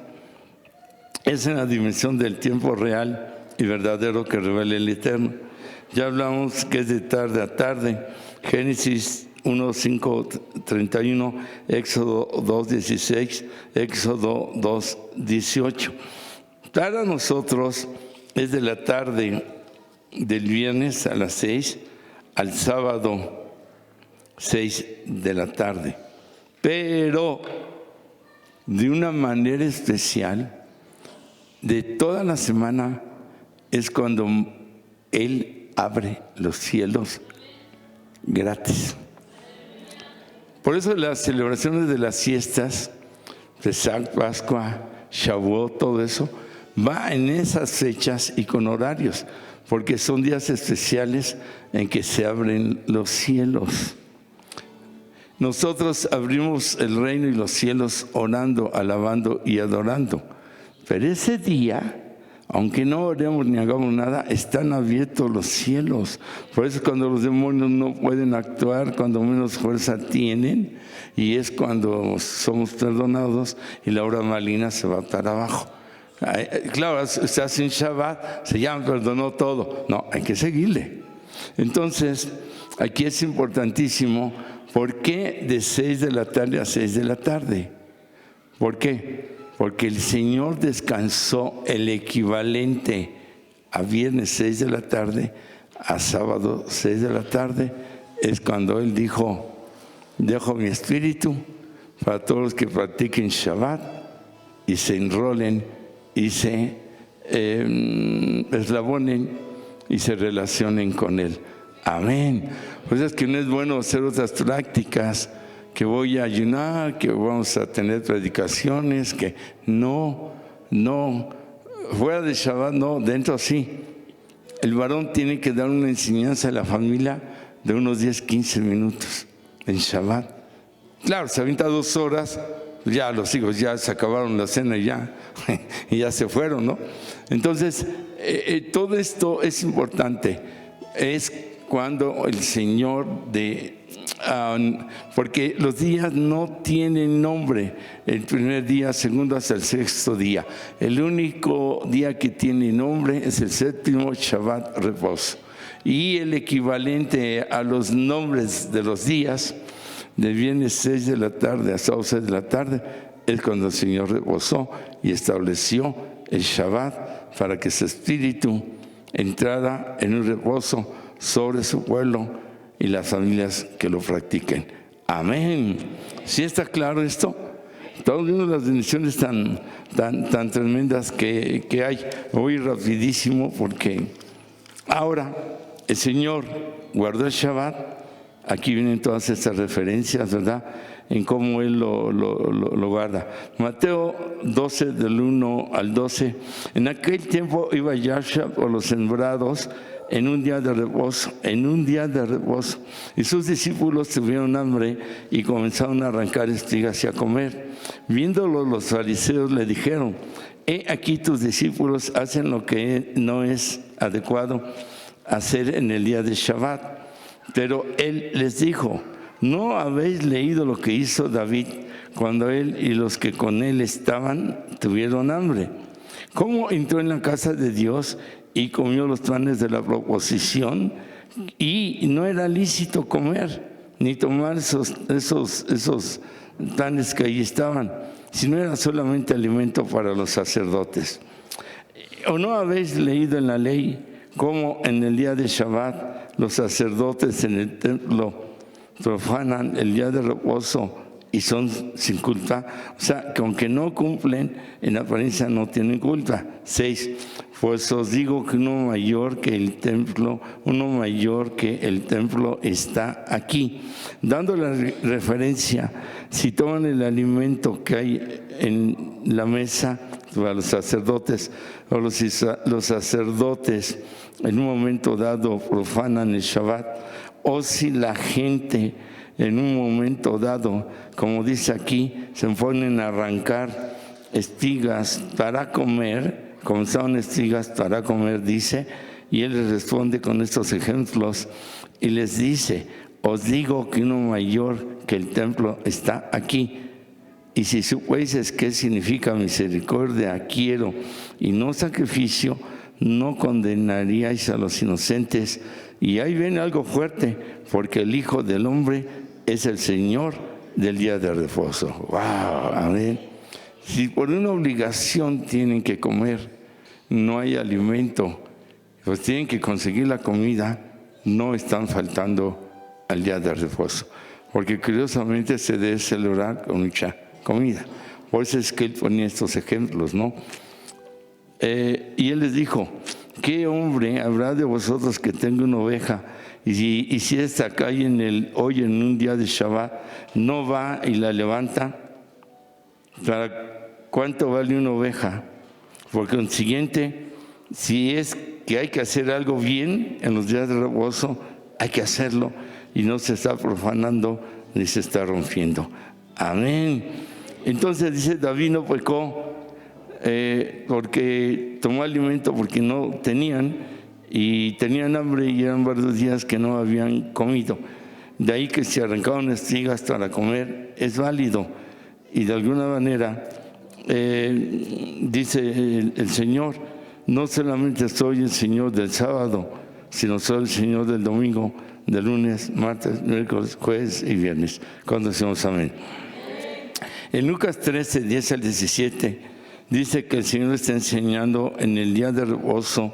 es en la dimensión del tiempo real y verdadero que revela el Eterno. Ya hablamos que es de tarde a tarde. Génesis 1, 5, 31, Éxodo 2, 16, Éxodo 2, 18. Para nosotros es de la tarde del viernes a las 6 al sábado 6 de la tarde. Pero de una manera especial, de toda la semana, es cuando Él abre los cielos gratis. Por eso las celebraciones de las fiestas, Pesach, Pascua, Shavuot, todo eso, va en esas fechas y con horarios, porque son días especiales en que se abren los cielos. Nosotros abrimos el reino y los cielos orando, alabando y adorando. Pero ese día, aunque no oremos ni hagamos nada, están abiertos los cielos. Por eso cuando los demonios no pueden actuar, cuando menos fuerza tienen, y es cuando somos perdonados y la obra maligna se va para abajo. Claro, se hace un Shabbat, se llama, perdonó todo. No, hay que seguirle. Entonces, aquí es importantísimo. ¿Por qué de 6 de la tarde a 6 de la tarde? ¿Por qué? Porque el Señor descansó el equivalente a viernes 6 de la tarde, a sábado 6 de la tarde. Es cuando Él dijo, dejo mi espíritu para todos los que practiquen Shabbat y se enrolen y se eslabonen y se relacionen con Él. Amén. Pues es que no es bueno hacer otras prácticas, que voy a ayunar, que vamos a tener predicaciones, que no, fuera de Shabbat no, dentro sí. El varón tiene que dar una enseñanza a la familia de unos 10, 15 minutos en Shabbat. Claro, se avienta 2 horas, ya los hijos ya se acabaron la cena y ya se fueron, ¿no? Entonces, todo esto es importante. Es cuando el Señor porque los días no tienen nombre, el primer día, segundo hasta el 6º día. El único día que tiene nombre es el 7º Shabbat, reposo. Y el equivalente a los nombres de los días, de viernes 6 de la tarde a sábado 6 de la tarde, es cuando el Señor reposó y estableció el Shabbat para que su espíritu entrara en un reposo sobre su pueblo y las familias que lo practiquen. Amén. ¿Sí está claro esto? Estamos viendo las bendiciones tan tremendas que hay. Voy rapidísimo porque ahora el Señor guardó el Shabbat. Aquí vienen todas estas referencias, ¿verdad?, en cómo Él lo guarda. Mateo 12, del 1 al 12. En aquel tiempo iba Yahshua por los sembrados en un día de reposo, y sus discípulos tuvieron hambre y comenzaron a arrancar espigas y a comer. Viéndolo, los fariseos le dijeron: he aquí tus discípulos hacen lo que no es adecuado hacer en el día de Shabbat. Pero él les dijo: ¿no habéis leído lo que hizo David cuando él y los que con él estaban tuvieron hambre? ¿Cómo entró en la casa de Dios y comió los panes de la proposición? Y no era lícito comer ni tomar esos panes que allí estaban, sino era solamente alimento para los sacerdotes. ¿O no habéis leído en la ley cómo en el día de Shabbat los sacerdotes en el templo profanan el día de reposo y son sin culpa? O sea, que aunque no cumplen, en apariencia no tienen culpa. 6. Pues os digo que uno mayor que el templo está aquí. Dando la referencia, si toman el alimento que hay en la mesa para los sacerdotes, o los sacerdotes en un momento dado profanan el Shabbat, o si la gente en un momento dado, como dice aquí, se ponen a arrancar espigas para comer, comenzaron espigas para comer, dice, y él les responde con estos ejemplos y les dice: os digo que uno mayor que el templo está aquí. Y si supieseis qué significa misericordia quiero y no sacrificio, no condenaríais a los inocentes. Y ahí viene algo fuerte, porque el Hijo del Hombre es el Señor del día de reposo. ¡Wow! Amén. Si por una obligación tienen que comer, no hay alimento, pues tienen que conseguir la comida, no están faltando al día de reposo, porque curiosamente se debe celebrar con mucha comida. Por eso es que él ponía estos ejemplos, ¿no? Y él les dijo: ¿qué hombre habrá de vosotros que tenga una oveja y si esta cae hoy en un día de Shabbat, no va y la levanta? ¿Para cuánto vale una oveja? Por consiguiente, si es que hay que hacer algo bien en los días de reposo, hay que hacerlo, y no se está profanando ni se está rompiendo. Amén. Entonces dice: David no pecó porque tomó alimento porque no tenían, y tenían hambre y eran varios días que no habían comido. De ahí que si arrancaban espigas para comer es válido, y de alguna manera dice el Señor: no solamente soy el Señor del sábado, sino soy el Señor del domingo, de lunes, martes, miércoles, jueves y viernes. Cuando decimos amén. En Lucas 13, 10 al 17, dice que el Señor está enseñando en el día de reposo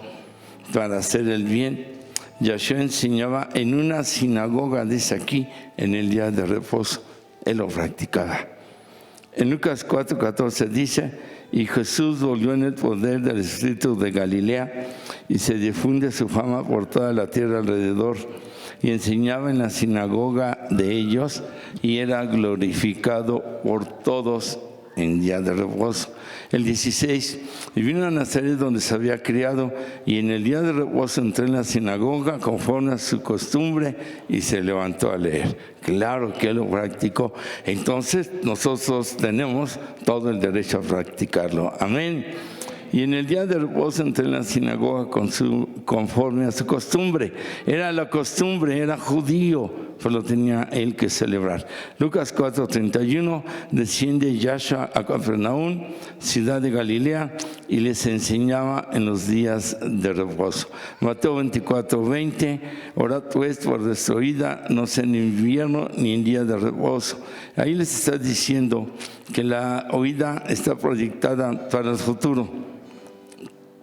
para hacer el bien. Yahshua enseñaba en una sinagoga, dice aquí, en el día de reposo. Él lo practicaba. En Lucas 4, 14 dice: y Jesús volvió en el poder del Espíritu de Galilea, y se difunde su fama por toda la tierra alrededor, y enseñaba en la sinagoga de ellos, y era glorificado por todos en día de reposo. El 16, y vino a Nazaret donde se había criado, y en el día de reposo entró en la sinagoga conforme a su costumbre y se levantó a leer. Claro que él lo practicó. Entonces nosotros tenemos todo el derecho a practicarlo. Amén. Y en el día de reposo entré en la sinagoga conforme a su costumbre. Era la costumbre, era judío, pues lo tenía él que celebrar. Lucas 4:31, desciende Yahshua a Capernaum, ciudad de Galilea, y les enseñaba en los días de reposo. Mateo 24:20, orad pues por vuestra oída, no sea en invierno ni en día de reposo. Ahí les está diciendo que la oída está proyectada para el futuro,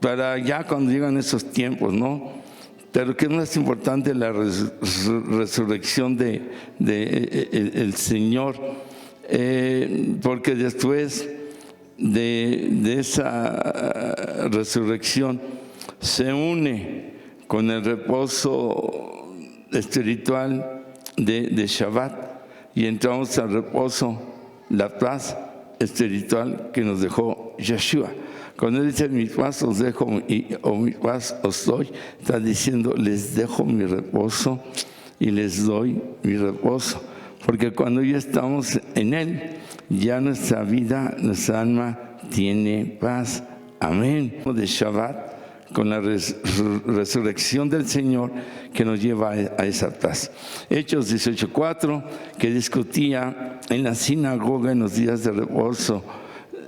para ya cuando llegan esos tiempos, ¿no? Pero que es más importante la resurrección de el Señor. porque después de esa resurrección se une con el reposo espiritual de Shabbat y entramos al reposo, la paz espiritual que nos dejó Yeshua. Cuando él dice mi paz os dejo o mi paz os doy, está diciendo les dejo mi reposo y les doy mi reposo, porque cuando ya estamos en él, ya nuestra vida, nuestra alma tiene paz. Amén. De Shabbat, con la resurrección del Señor que nos lleva a esa paz. Hechos 18:4, que discutía en la sinagoga en los días de reposo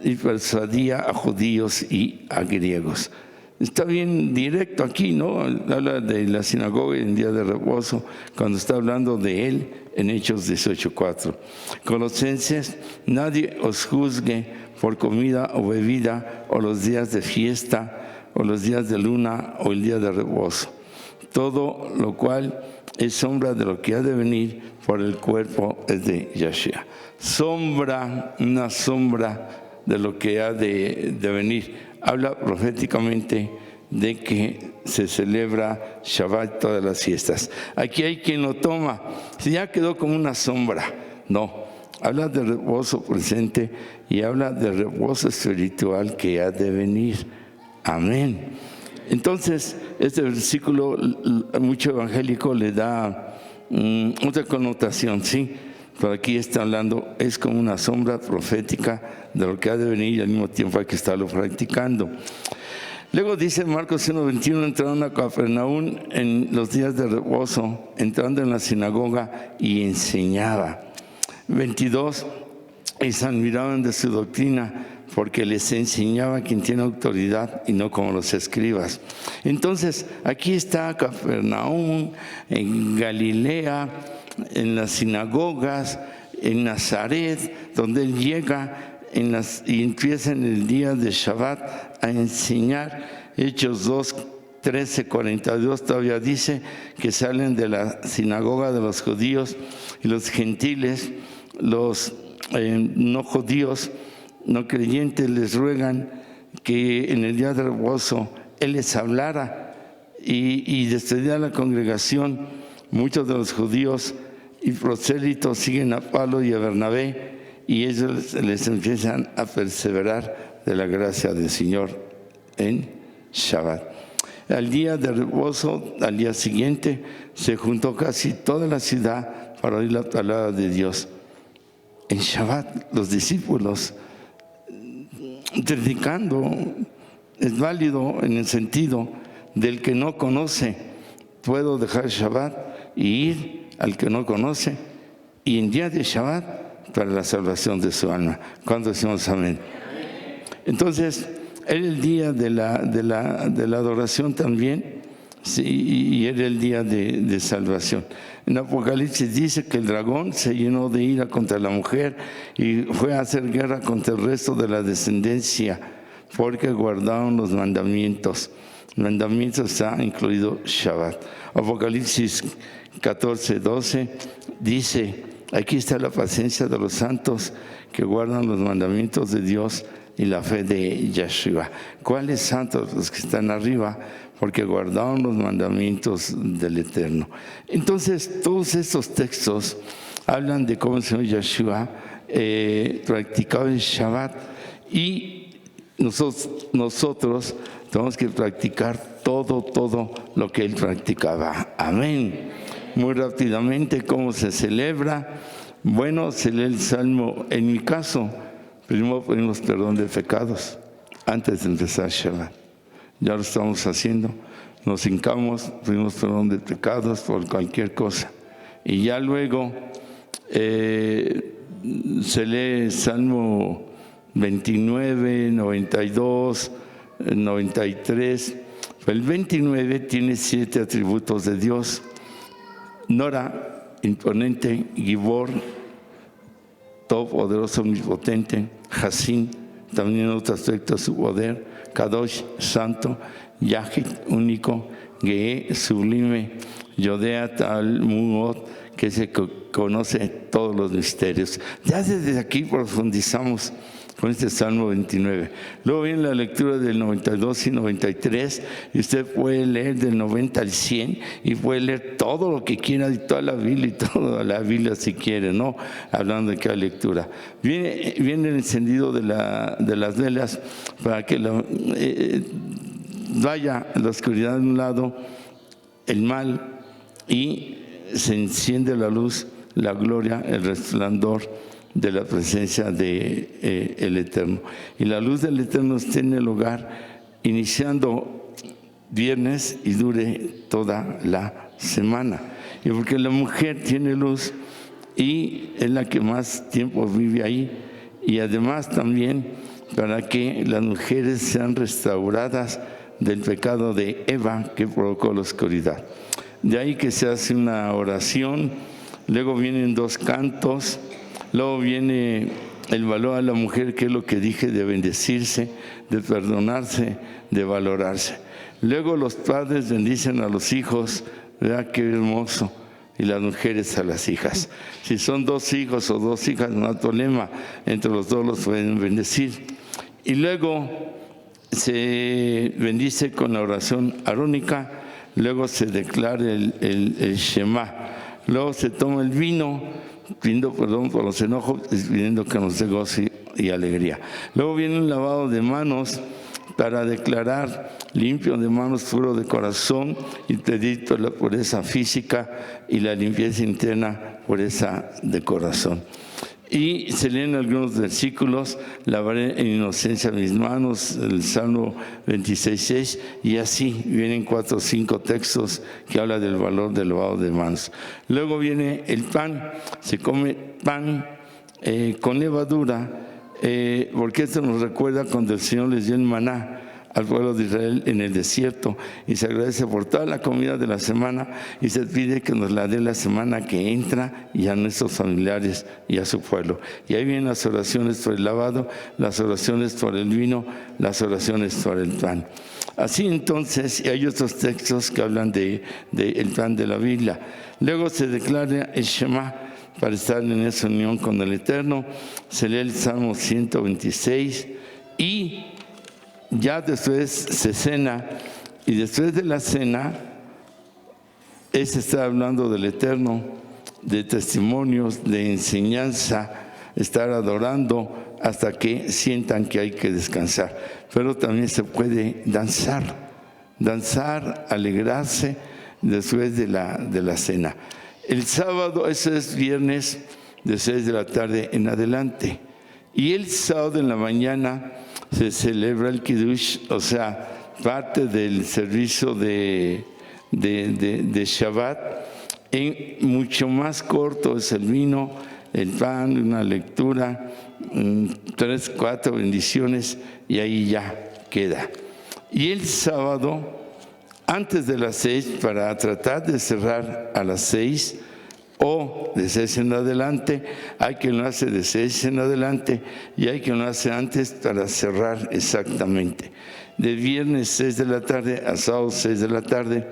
y persuadía a judíos y a griegos. Está bien directo aquí, ¿no? Habla de la sinagoga en día de reposo, cuando está hablando de él en Hechos 18:4. Colosenses, nadie os juzgue por comida o bebida, o los días de fiesta, o los días de luna, o el día de reposo. Todo lo cual es sombra de lo que ha de venir, por el cuerpo es de Yeshua. Sombra, una sombra de lo que ha de venir. Habla proféticamente de que se celebra Shabbat todas las fiestas. Aquí hay quien lo toma, si ya quedó como una sombra. No, habla de reposo presente y habla de reposo espiritual que ha de venir. Amén. Entonces, este versículo, mucho evangélico le da otra connotación, ¿sí? Pero aquí está hablando, es como una sombra profética de lo que ha de venir y al mismo tiempo hay que estarlo practicando. Luego dice Marcos 1:21, entraron a Capernaum en los días de reposo, entrando en la sinagoga y enseñaba. 22, y se admiraban de su doctrina, porque les enseñaba quien tiene autoridad y no como los escribas. Entonces, aquí está Capernaum, en Galilea, en las sinagogas, en Nazaret, donde él llega y empieza en el día de Shabbat a enseñar. Hechos 2:13-42 todavía dice que salen de la sinagoga de los judíos y los gentiles, los no judíos, no creyentes, les ruegan que en el día de reposo él les hablara y despedía a la congregación. Muchos de los judíos y prosélitos siguen a Pablo y a Bernabé y ellos les empiezan a perseverar de la gracia del Señor en Shabbat. Al día de reposo, al día siguiente, se juntó casi toda la ciudad para oír la palabra de Dios. En Shabbat, los discípulos, predicando, es válido en el sentido del que no conoce, puedo dejar Shabbat y ir al que no conoce, y en día de Shabbat para la salvación de su alma. ¿Cuándo decimos amén? Entonces, era el día de la adoración también, sí, y era el día de salvación. En Apocalipsis dice que el dragón se llenó de ira contra la mujer y fue a hacer guerra contra el resto de la descendencia, porque guardaron los mandamientos. Mandamientos está incluido Shabbat. Apocalipsis 14:12 dice, aquí está la paciencia de los santos que guardan los mandamientos de Dios y la fe de Yeshua. ¿Cuáles santos? Los que están arriba, porque guardaron los mandamientos del Eterno. Entonces, todos estos textos hablan de cómo el Señor Yeshua practicaba el Shabbat y nosotros tenemos que practicar todo lo que Él practicaba. Amén. Muy rápidamente, ¿cómo se celebra? Bueno, se lee el Salmo. En mi caso, primero pedimos perdón de pecados antes de empezar Shabbat. Ya lo estamos haciendo. Nos hincamos, pedimos perdón de pecados por cualquier cosa. Y ya luego se lee Salmo 29, 92, 93. El 29 tiene 7 atributos de Dios. Nora, imponente, Gibor, todopoderoso, omnipotente, Hassin, también en otro aspecto su poder, Kadosh, santo, Yahid, único, Geé, sublime, Yodea, Talmuot, que se conoce todos los misterios. Ya desde aquí profundizamos con este Salmo 29. Luego viene la lectura del 92 y 93, y usted puede leer del 90 al 100 y puede leer todo lo que quiera de toda la Biblia y toda la Biblia si quiere, ¿no? Hablando de cada lectura. Viene el encendido de las velas para que vaya la oscuridad de un lado, el mal, y se enciende la luz, la gloria, el resplandor de la presencia de el Eterno. Y la luz del Eterno esté en el hogar, iniciando viernes y dure toda la semana. Y porque la mujer tiene luz y es la que más tiempo vive ahí, y además también para que las mujeres sean restauradas del pecado de Eva que provocó la oscuridad. De ahí que se hace una oración, luego vienen 2 cantos, luego viene el valor a la mujer, que es lo que dije, de bendecirse, de perdonarse, de valorarse. Luego los padres bendicen a los hijos, ¿verdad? Qué hermoso. Y las mujeres a las hijas. Si son 2 hijos o 2 hijas, no hay problema, entre los 2 los pueden bendecir. Y luego se bendice con la oración arónica, luego se declara el Shema, luego se toma el vino, pidiendo perdón por los enojos, pidiendo que nos dé gozo y alegría. Luego viene un lavado de manos para declarar limpio de manos, puro de corazón, y pedir la pureza física y la limpieza interna, pureza de corazón. Y se leen algunos versículos: lavaré en inocencia mis manos, el Salmo 26:6, y así vienen 4 o 5 textos que hablan del valor del lavado de manos. Luego viene el pan, se come pan con levadura, porque esto nos recuerda cuando el Señor les dio el maná al pueblo de Israel en el desierto, y se agradece por toda la comida de la semana, y se pide que nos la dé la semana que entra, y a nuestros familiares y a su pueblo. Y ahí vienen las oraciones por el lavado, las oraciones por el vino, las oraciones por el pan. Así entonces, y hay otros textos que hablan del pan de la Biblia. Luego se declara el Shema para estar en esa unión con el Eterno. Se lee el Salmo 126 y ya después se cena, y después de la cena está hablando del Eterno, de testimonios, de enseñanza, estar adorando hasta que sientan que hay que descansar. Pero también se puede danzar, alegrarse después de la cena. El sábado, eso es viernes de 6 de la tarde en adelante, y el sábado en la mañana se celebra el Kiddush, o sea, parte del servicio de Shabbat, mucho más corto. Es el vino, el pan, una lectura, 3, 4 bendiciones, y ahí ya queda. Y el sábado, antes de las 6, para tratar de cerrar a las 6, o de 6 en adelante, hay quien lo hace de 6 en adelante, y hay quien lo hace antes para cerrar exactamente. De viernes 6 de la tarde a sábado 6 de la tarde,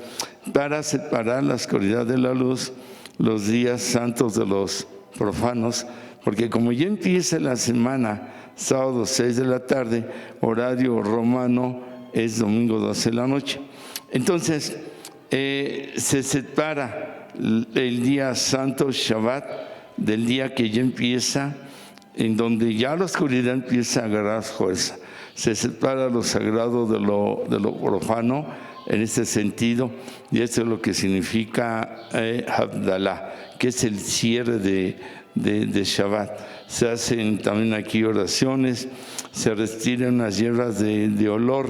para separar la oscuridad de la luz, los días santos de los profanos, porque como ya empieza la semana, sábado 6 de la tarde, horario romano es domingo 12 de la noche. Entonces, se separa el día santo, Shabbat, del día que ya empieza, en donde ya la oscuridad empieza a agarrar fuerza. Se separa lo sagrado de lo profano en este sentido, y eso es lo que significa Havdalah, que es el cierre de Shabbat. Se hacen también aquí oraciones, se retiran unas hierbas de olor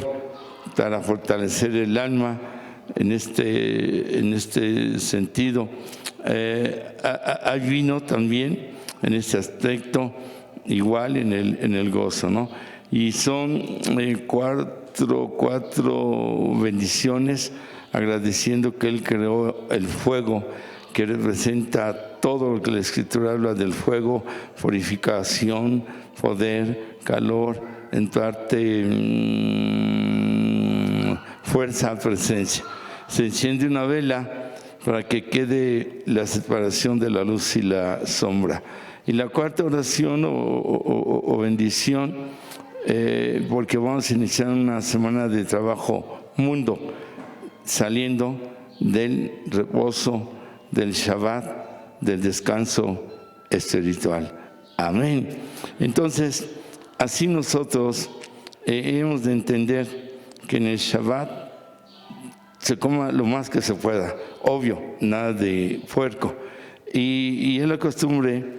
para fortalecer el alma. En este sentido, hay vino también en este aspecto, igual en el gozo, ¿no? Y son 4 bendiciones, agradeciendo que Él creó el fuego, que representa todo lo que la Escritura habla del fuego: purificación, poder, calor, en parte fuerza, presencia. Se enciende una vela para que quede la separación de la luz y la sombra. Y la cuarta oración o bendición, porque vamos a iniciar una semana de trabajo mundo, saliendo del reposo, del Shabbat, del descanso espiritual. Amén. Entonces, así nosotros hemos de entender que en el Shabbat se coma lo más que se pueda, obvio, nada de puerco. Y es la costumbre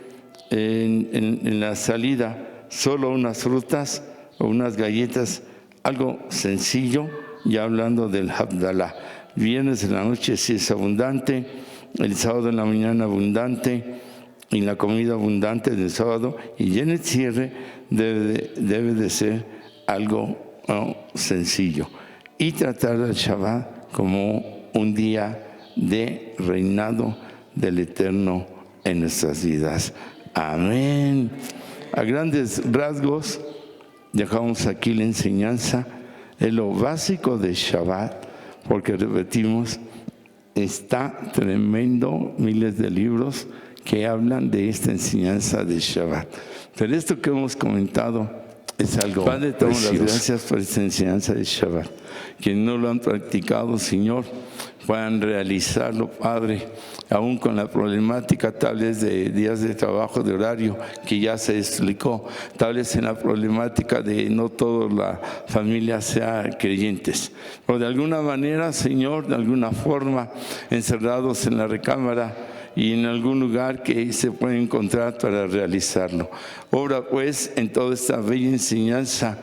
en la salida, solo unas frutas o unas galletas, algo sencillo, ya hablando del Havdalah. Viernes en la noche sí es abundante, el sábado en la mañana abundante, y la comida abundante del sábado, y en el cierre debe de ser algo sencillo. Y tratar al Shabbat como un día de reinado del Eterno en nuestras vidas. Amén. A grandes rasgos, dejamos aquí la enseñanza, es lo básico de Shabbat, porque repetimos, está tremendo, miles de libros que hablan de esta enseñanza de Shabbat. Pero esto que hemos comentado es algo Padre, te damos las gracias por esta enseñanza de Shabbat. Quienes no lo han practicado, Señor, puedan realizarlo, Padre, aún con la problemática tal vez de días de trabajo, de horario, que ya se explicó, tal vez en la problemática de no toda la familia sea creyentes, pero de alguna manera, Señor, de alguna forma, encerrados en la recámara y en algún lugar que se puede encontrar para realizarlo. Obra pues en toda esta bella enseñanza,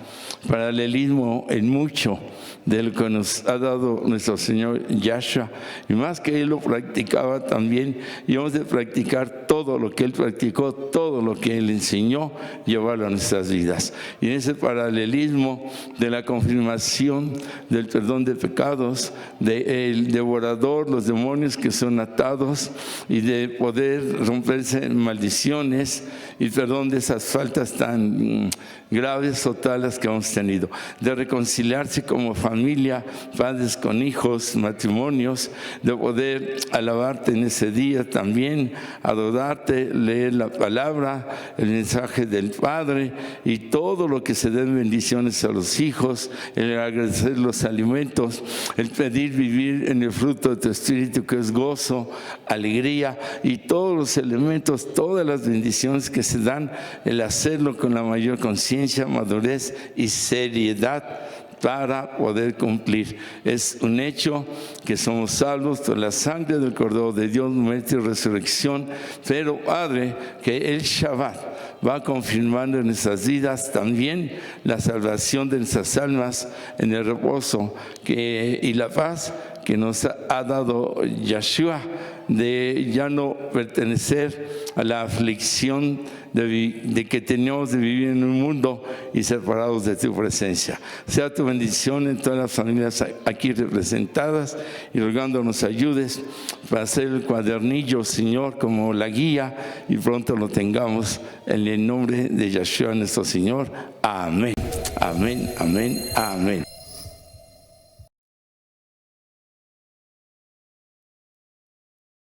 paralelismo en mucho de lo que nos ha dado nuestro Señor Yahshua, y más que Él lo practicaba también, y hemos de practicar todo lo que Él practicó, todo lo que Él enseñó, llevarlo a nuestras vidas. Y en ese paralelismo de la confirmación del perdón de pecados, del devorador, los demonios que son atados, y de poder romperse maldiciones, y perdón de esas faltas tan graves o tales que hemos tenido, de reconciliarse como familia, padres con hijos, matrimonios, de poder alabarte en ese día también, adorarte, leer la palabra, el mensaje del Padre y todo lo que se den bendiciones a los hijos, el agradecer los alimentos, el pedir vivir en el fruto de tu espíritu que es gozo, alegría y todos los elementos, todas las bendiciones que se dan, el hacerlo con la mayor conciencia, madurez y seriedad para poder cumplir. Es un hecho que somos salvos por la sangre del Cordero de Dios, muerte y resurrección, pero Padre, que el Shabbat va confirmando en nuestras vidas también la salvación de nuestras almas en el reposo y la paz que nos ha dado Yahshua, de ya no pertenecer a la aflicción de que tenemos de vivir en un mundo y separados de tu presencia. Sea tu bendición en todas las familias aquí representadas, y rogando nos ayudes para hacer el cuadernillo, Señor, como la guía, y pronto lo tengamos en el nombre de Yahshua nuestro Señor. Amén, amén, amén, amén.